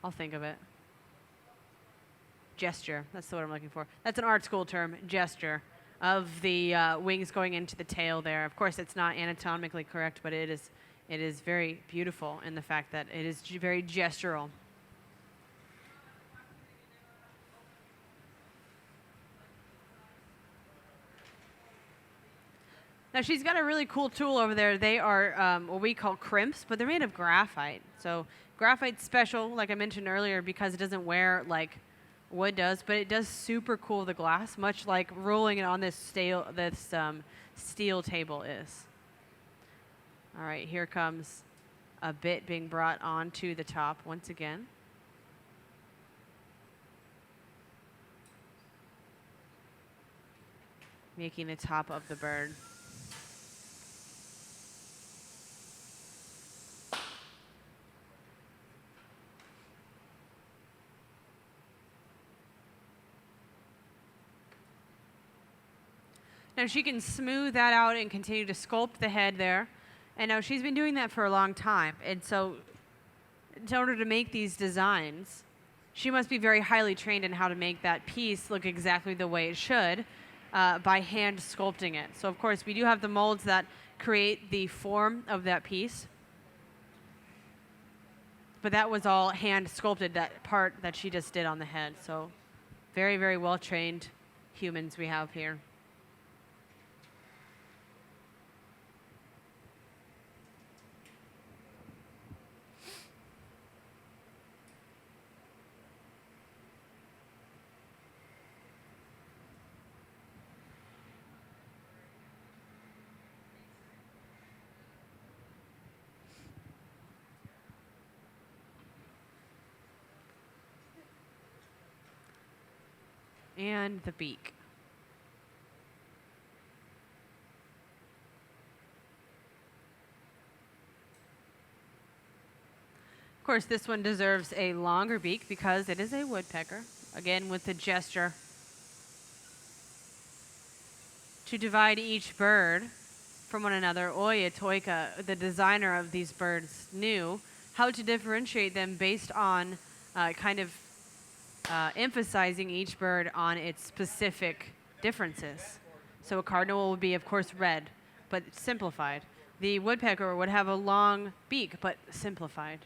I'll think of it. Gesture, that's the word I'm looking for. That's an art school term, gesture, of the wings going into the tail there. Of course, it's not anatomically correct, but it is very beautiful in the fact that it is very gestural. Now she's got a really cool tool over there. They are what we call crimps, but they're made of graphite. So graphite's special, like I mentioned earlier, because it doesn't wear like wood does, but it does super cool the glass, much like rolling it on this steel table is. All right, here comes a bit being brought onto the top once again. Making the top of the bird. Now she can smooth that out and continue to sculpt the head there. And now she's been doing that for a long time. And so in order to make these designs, she must be very highly trained in how to make that piece look exactly the way it should by hand sculpting it. So of course we do have the molds that create the form of that piece. But that was all hand sculpted, that part that she just did on the head. So very, very well trained humans we have here. And the beak. Of course, this one deserves a longer beak because it is a woodpecker. Again, with the gesture to divide each bird from one another. Oiva Toikka, the designer of these birds, knew how to differentiate them based on emphasizing each bird on its specific differences. So a cardinal would be, of course, red, but simplified. The woodpecker would have a long beak, but simplified.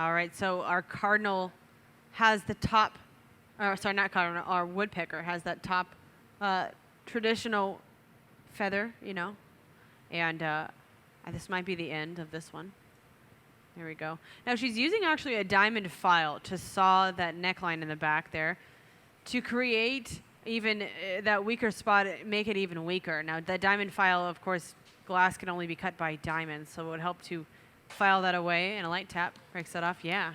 All right, so our Cardinal has the top, or sorry, not Cardinal, our Woodpecker has that top traditional feather, you know, and this might be the end of this one. There we go. Now she's using actually a diamond file to saw that neckline in the back there to create even that weaker spot, make it even weaker. Now that diamond file, of course, glass can only be cut by diamonds, so it would help to file that away, and a light tap breaks that off. Yeah.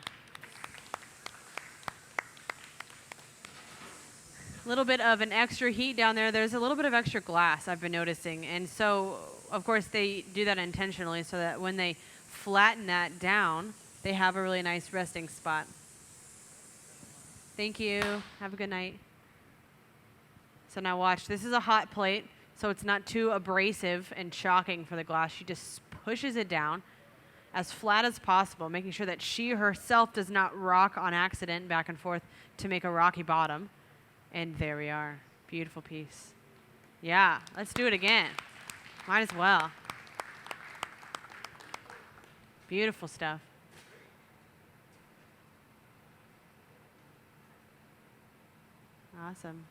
A little bit of an extra heat down there. There's a little bit of extra glass I've been noticing, and so of course they do that intentionally so that when they flatten that down, they have a really nice resting spot. Thank you. Have a good night. So now watch. This is a hot plate, so it's not too abrasive and shocking for the glass. She just pushes it down as flat as possible, making sure that she herself does not rock on accident back and forth to make a rocky bottom. And there we are. Beautiful piece. Yeah, let's do it again. Might as well. Beautiful stuff. Awesome.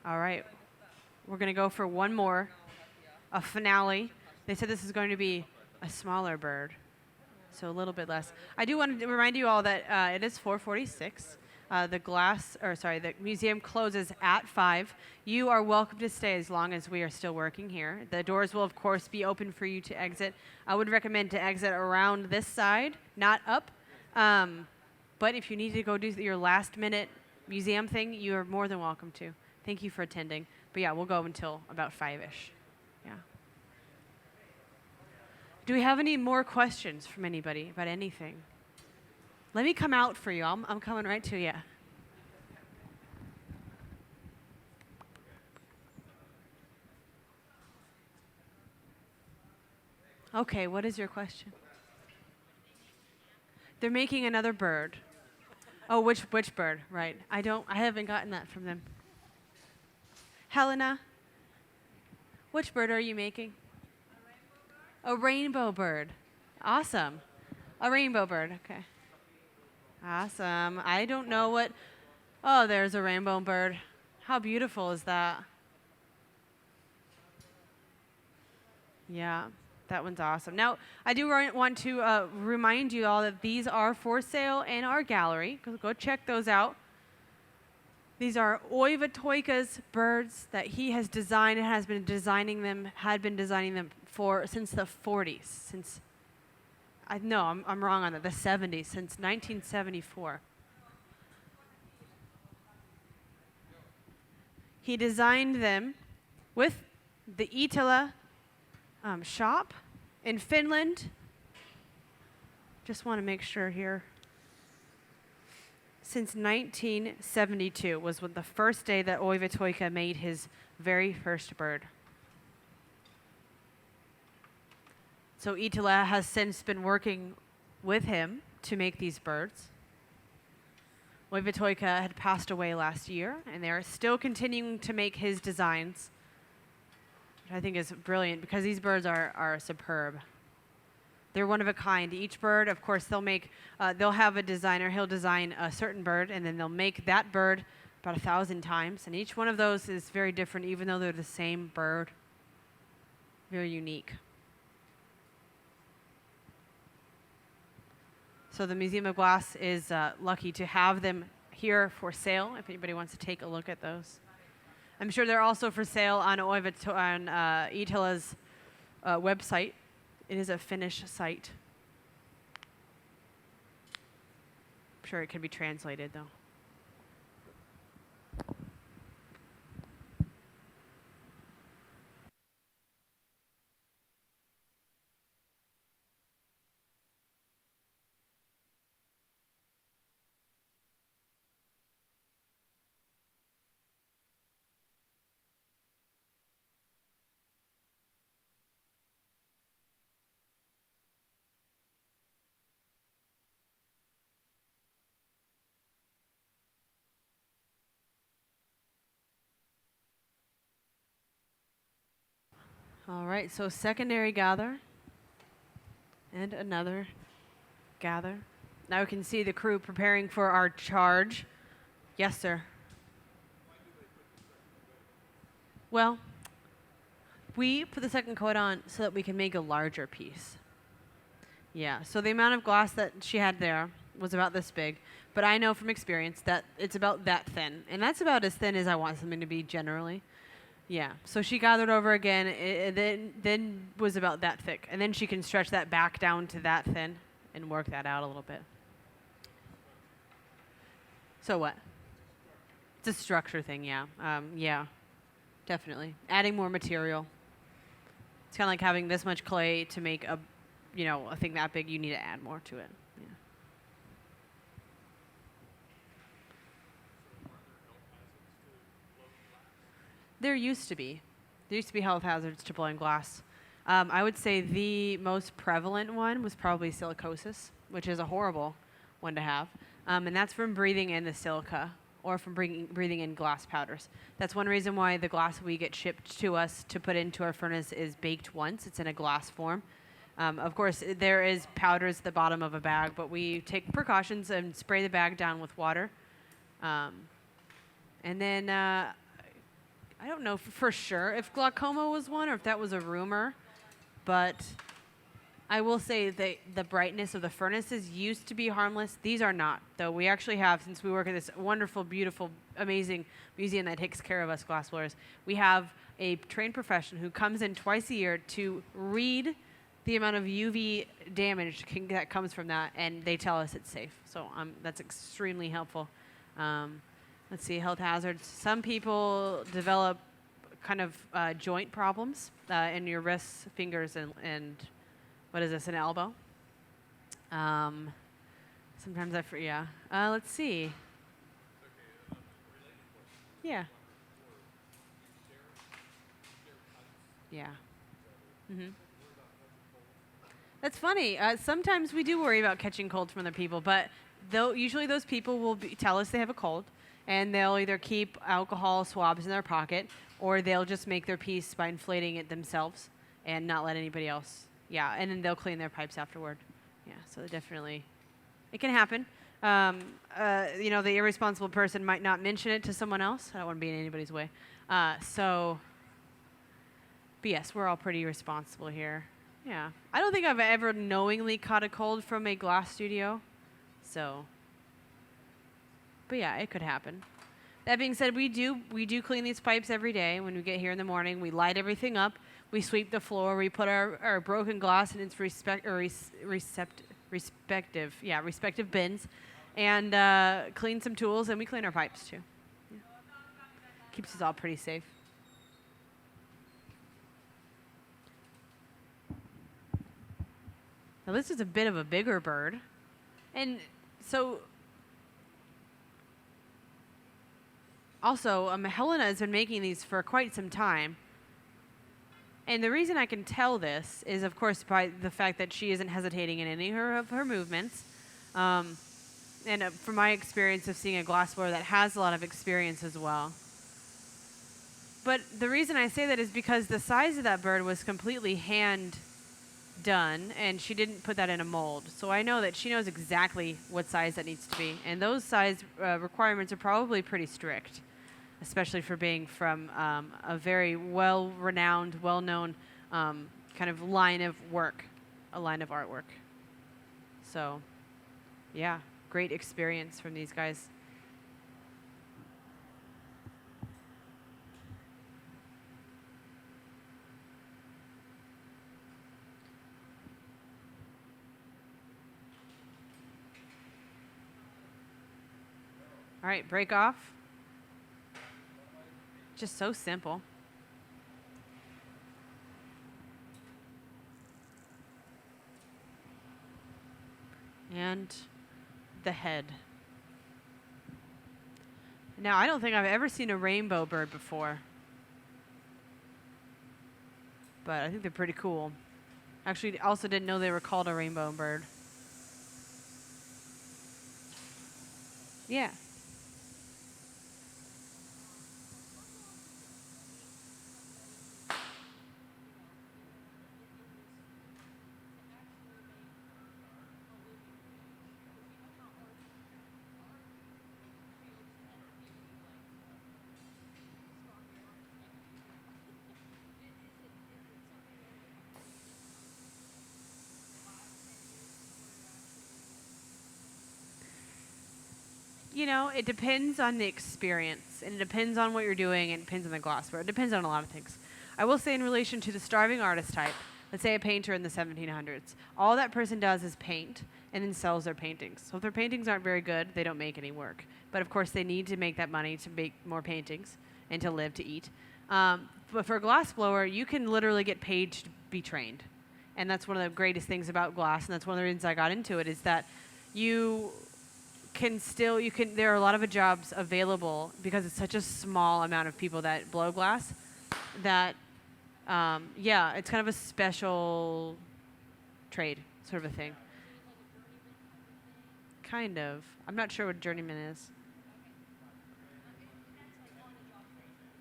All right. We're going to go for one more, a finale. They said this is going to be a smaller bird, so a little bit less. I do want to remind you all that it is 4:46. The museum closes at 5. You are welcome to stay as long as we are still working here. The doors will, of course, be open for you to exit. I would recommend to exit around this side, not up. But if you need to go do your last-minute museum thing, you are more than welcome to. Thank you for attending. But yeah, we'll go until about 5-ish. Yeah. Do we have any more questions from anybody about anything? Let me come out for you. I'm coming right to you. Okay, what is your question? They're making another bird. Oh, which bird? Right. I haven't gotten that from them. Helena, which bird are you making? A rainbow bird. Awesome. A rainbow bird. Okay. Awesome. I don't know what... Oh, there's a rainbow bird. How beautiful is that? Yeah, that one's awesome. Now, I do want to remind you all that these are for sale in our gallery. Go check those out. These are Oiva Toikka's birds that he has designed and had been designing them since the 40s. I'm wrong on that, the 70s, since 1974. He designed them with the Iittala shop in Finland. Just want to make sure here. Since 1972 was the first day that Oiva Toikka made his very first bird. So Iittala has since been working with him to make these birds. Oiva Toikka had passed away last year, and they are still continuing to make his designs, which I think is brilliant because these birds are superb. They're one of a kind. Each bird, of course, they'll have a designer. He'll design a certain bird, and then they'll make that bird about 1,000 times. And each one of those is very different, even though they're the same bird. Very unique. So the Museum of Glass is lucky to have them here for sale, if anybody wants to take a look at those. I'm sure they're also for sale on Iittala's website. It is a Finnish site. I'm sure it can be translated, though. All right, so secondary gather. And another gather. Now we can see the crew preparing for our charge. Yes, sir. Well, we put the second coat on so that we can make a larger piece. Yeah, so the amount of glass that she had there was about this big, but I know from experience that it's about that thin, and that's about as thin as I want something to be generally. Yeah, so she gathered over again, then was about that thick, and then she can stretch that back down to that thin and work that out a little bit. So what? It's a structure thing, yeah. Yeah, definitely. Adding more material. It's kind of like having this much clay to make a thing that big. You need to add more to it. Yeah. There used to be. There used to be health hazards to blowing glass. I would say the most prevalent one was probably silicosis, which is a horrible one to have. And that's from breathing in the silica or from breathing in glass powders. That's one reason why the glass we get shipped to us to put into our furnace is baked once. It's in a glass form. Of course, there is powders at the bottom of a bag, but we take precautions and spray the bag down with water. And then I don't know for sure if glaucoma was one or if that was a rumor, but I will say that the brightness of the furnaces used to be harmless. These are not, though. We actually have, since we work at this wonderful, beautiful, amazing museum that takes care of us glassblowers, we have a trained professional who comes in twice a year to read the amount of UV damage that comes from that, and they tell us it's safe. So that's extremely helpful. Let's see, health hazards. Some people develop kind of joint problems in your wrists, fingers, and what is this, an elbow? Sometimes yeah. Let's see. Yeah. Yeah. Mm-hmm. That's funny. Sometimes we do worry about catching colds from other people, but usually those people will tell us they have a cold, and they'll either keep alcohol swabs in their pocket, or they'll just make their piece by inflating it themselves and not let anybody else. Yeah, and then they'll clean their pipes afterward. Yeah, so definitely, it can happen. The irresponsible person might not mention it to someone else. I don't want to be in anybody's way. But yes, we're all pretty responsible here. Yeah, I don't think I've ever knowingly caught a cold from a glass studio. So, but yeah, it could happen. That being said, we do clean these pipes every day. When we get here in the morning, we light everything up. We sweep the floor. We put our broken glass in its respective bins, and clean some tools, and we clean our pipes too. Yeah. Keeps us all pretty safe. Now this is a bit of a bigger bird, and so also Helena has been making these for quite some time. And the reason I can tell this is, of course, by the fact that she isn't hesitating in any of her movements. And from my experience of seeing a glassblower that has a lot of experience as well. But the reason I say that is because the size of that bird was completely hand done, and she didn't put that in a mold. So I know that she knows exactly what size that needs to be. And those size requirements are probably pretty strict, especially for being from a very well-renowned, well-known kind of line of work, a line of artwork. So, yeah, great experience from these guys. All right, break off. Just so simple. And the head. Now, I don't think I've ever seen a rainbow bird before, but I think they're pretty cool. Actually, also didn't know they were called a rainbow bird. Yeah. you know, it depends on the experience, and it depends on what you're doing, and it depends on the glassware. It depends on a lot of things. I will say in relation to the starving artist type, let's say a painter in the 1700s, all that person does is paint and then sells their paintings. So if their paintings aren't very good, they don't make any work. But of course, they need to make that money to make more paintings and to live, to eat. But for a glass blower, you can literally get paid to be trained. And that's one of the greatest things about glass, and that's one of the reasons I got into it, is that there are a lot of jobs available because it's such a small amount of people that blow glass that, it's kind of a special trade sort of a thing. Kind of. I'm not sure what journeyman is.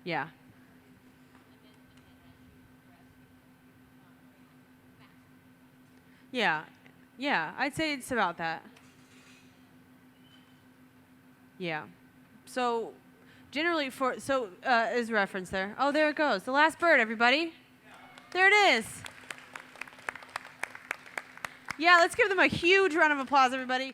Yeah. Yeah. Yeah, I'd say it's about that. Yeah. So generally is reference there. Oh, there it goes. The last bird, everybody. There it is. Yeah, let's give them a huge round of applause, everybody.